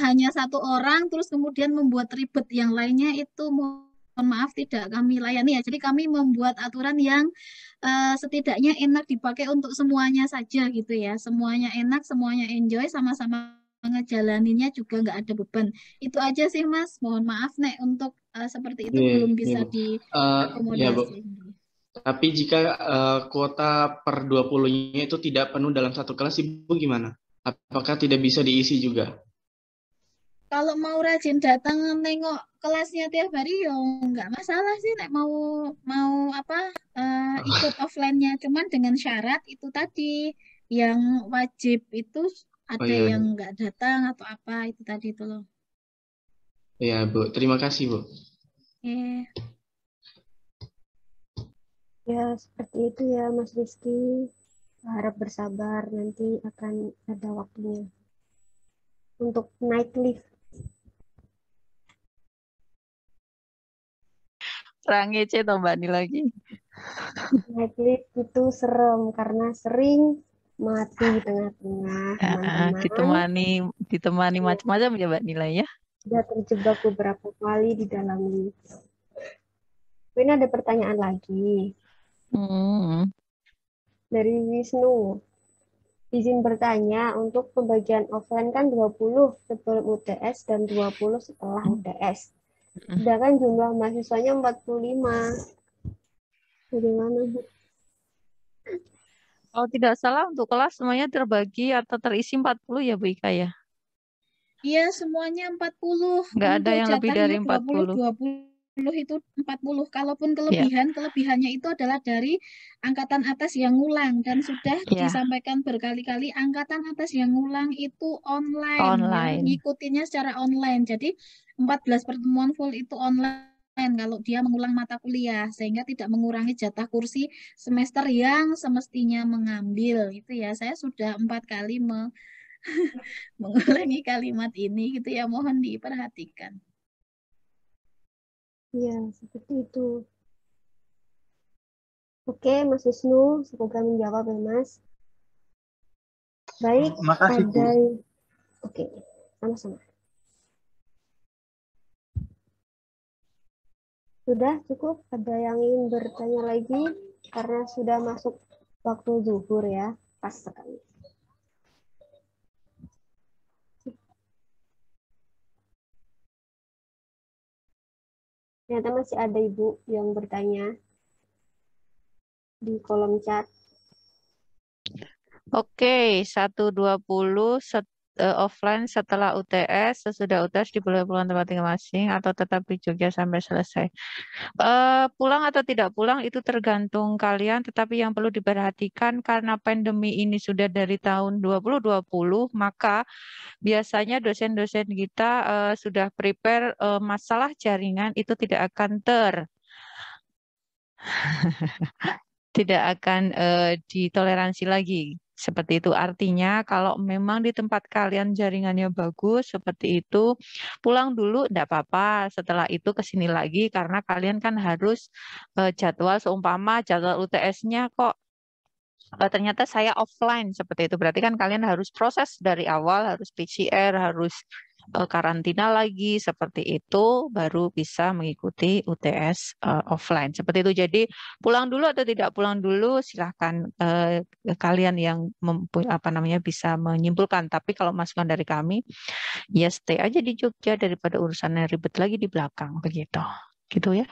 hanya satu orang terus kemudian membuat ribet yang lainnya itu mohon maaf tidak kami layani ya. Jadi kami membuat aturan yang setidaknya enak dipakai untuk semuanya saja gitu ya. Semuanya enak, semuanya enjoy, sama-sama ngejalaninnya juga nggak ada beban. Itu aja sih Mas. Mohon maaf Nek untuk seperti itu Iya, belum iya, bisa Bu. Ya, Bu. diakomodasi. Tapi jika kuota per 20-nya itu tidak penuh dalam satu kelas, Ibu gimana? Apakah tidak bisa diisi juga? Kalau mau rajin datang nengok kelasnya tiap hari ya nggak masalah sih nek mau apa ikut offline-nya, cuman dengan syarat itu tadi yang wajib itu ada iya. yang nggak datang atau apa itu tadi itu loh. Ya, Bu. Terima kasih, Bu. Oke. Ya, seperti itu ya, Mas Rizky. Harap bersabar, nanti akan ada waktunya untuk naik lift. Ngece toh Mbak Ni lagi. Naik lift itu serem karena sering mati di tengah-tengah, teman-teman. Ditemani macam-macam ya Mbak Nila ya. Sudah terjebak beberapa kali di dalam lift. Ini ada pertanyaan lagi dari Wisnu. Izin bertanya, untuk pembagian offline kan 20 sebelum UTS dan 20 setelah UTS. Sedangkan jumlah mahasiswanya 45. Bagaimana, Bu? Oh, tidak salah untuk kelas semuanya terbagi atau terisi 40 ya Bu Ika ya? Iya, semuanya 40. Nggak ada Untuk yang lebih dari jatahnya 40. 20 itu 40. Kalaupun Ya. kelebihannya itu adalah dari angkatan atas yang ngulang. Dan sudah Ya. disampaikan berkali-kali, angkatan atas yang ngulang itu online. Ya, Online. ngikutinnya secara online. Jadi 14 pertemuan full itu online kalau dia mengulang mata kuliah, sehingga tidak mengurangi jatah kursi semester yang semestinya mengambil. Itu ya, saya sudah 4 kali mengulangi kalimat ini gitu ya, mohon diperhatikan. Ya, seperti itu. Oke, Mas Wisnu, semoga menjawab ya, Mas. Baik, Makasih, Bu. Oke, sama-sama. Sudah cukup? Ada yang ingin bertanya lagi? Karena sudah masuk waktu zuhur ya, pas sekali. Ternyata masih ada Ibu yang bertanya di kolom chat. Oke, 120 offline setelah UTS, sesudah UTS diperbolehkan tempat tinggal masing atau tetap di Jogja sampai selesai. Pulang atau tidak pulang itu tergantung kalian, tetapi yang perlu diperhatikan karena pandemi ini sudah dari tahun 2020, maka biasanya dosen-dosen kita sudah prepare masalah jaringan itu tidak akan tidak akan ditoleransi lagi. Seperti itu artinya kalau memang di tempat kalian jaringannya bagus seperti itu, pulang dulu enggak apa-apa. Setelah itu ke sini lagi karena kalian kan harus jadwal seumpama jadwal UTS-nya kok ternyata saya offline seperti itu. Berarti kan kalian harus proses dari awal, harus PCR, harus karantina lagi seperti itu baru bisa mengikuti UTS offline seperti itu. Jadi pulang dulu atau tidak pulang dulu silahkan kalian yang bisa menyimpulkan. Tapi kalau masukan dari kami ya stay aja di Jogja daripada urusannya ribet lagi di belakang begitu. Gitu ya.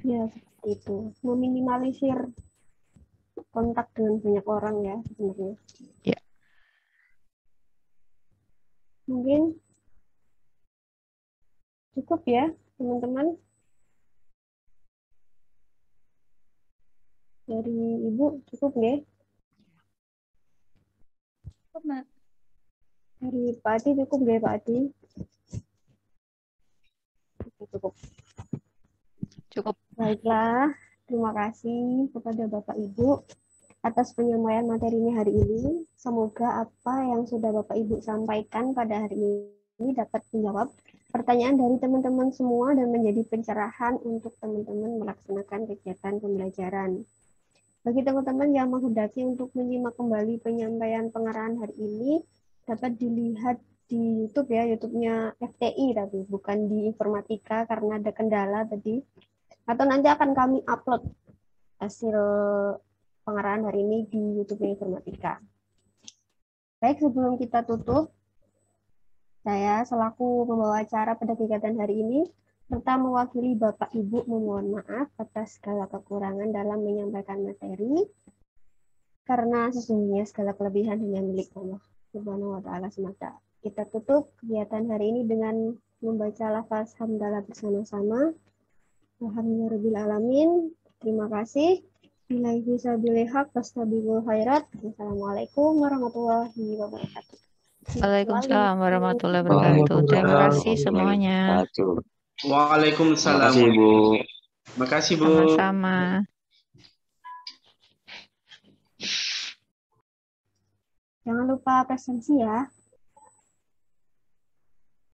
Ya, seperti itu. Meminimalisir kontak dengan banyak orang ya sebenarnya. Ya. Mungkin cukup ya, teman-teman. Dari Ibu cukup ya? Cukup, Mbak. Dari Pak Adi cukup ya, Pak Adi? Cukup. Cukup. Baiklah, terima kasih kepada Bapak Ibu atas penyampaian materinya hari ini. Semoga apa yang sudah Bapak Ibu sampaikan pada hari ini dapat menjawab pertanyaan dari teman-teman semua dan menjadi pencerahan untuk teman-teman melaksanakan kegiatan pembelajaran. Bagi teman-teman yang menghendaki untuk menyimak kembali penyampaian pengarahan hari ini, dapat dilihat di YouTube ya, YouTube-nya FTI tapi bukan di Informatika karena ada kendala tadi. Atau nanti akan kami upload hasil pengarahan hari ini di YouTube-nya Informatika. Baik, sebelum kita tutup, saya selaku pembawa acara pada kegiatan hari ini, serta mewakili Bapak Ibu memohon maaf atas segala kekurangan dalam menyampaikan materi, karena sesungguhnya segala kelebihan hanya milik Allah Subhanahu wa Ta'ala semata. Kita tutup kegiatan hari ini dengan membaca lafaz hamdalah bersama-sama. Alhamdulillahirabbil alamin. Terima kasih. Billahi fisabilil haq, wastabiqul khairat. Wassalamualaikum warahmatullahi wabarakatuh. Waalaikumsalam warahmatullahi wabarakatuh. Terima kasih semuanya. Waalaikumsalam. Terima kasih, Bu. Terima kasih, Bu. Sama-sama. Jangan lupa presensi ya.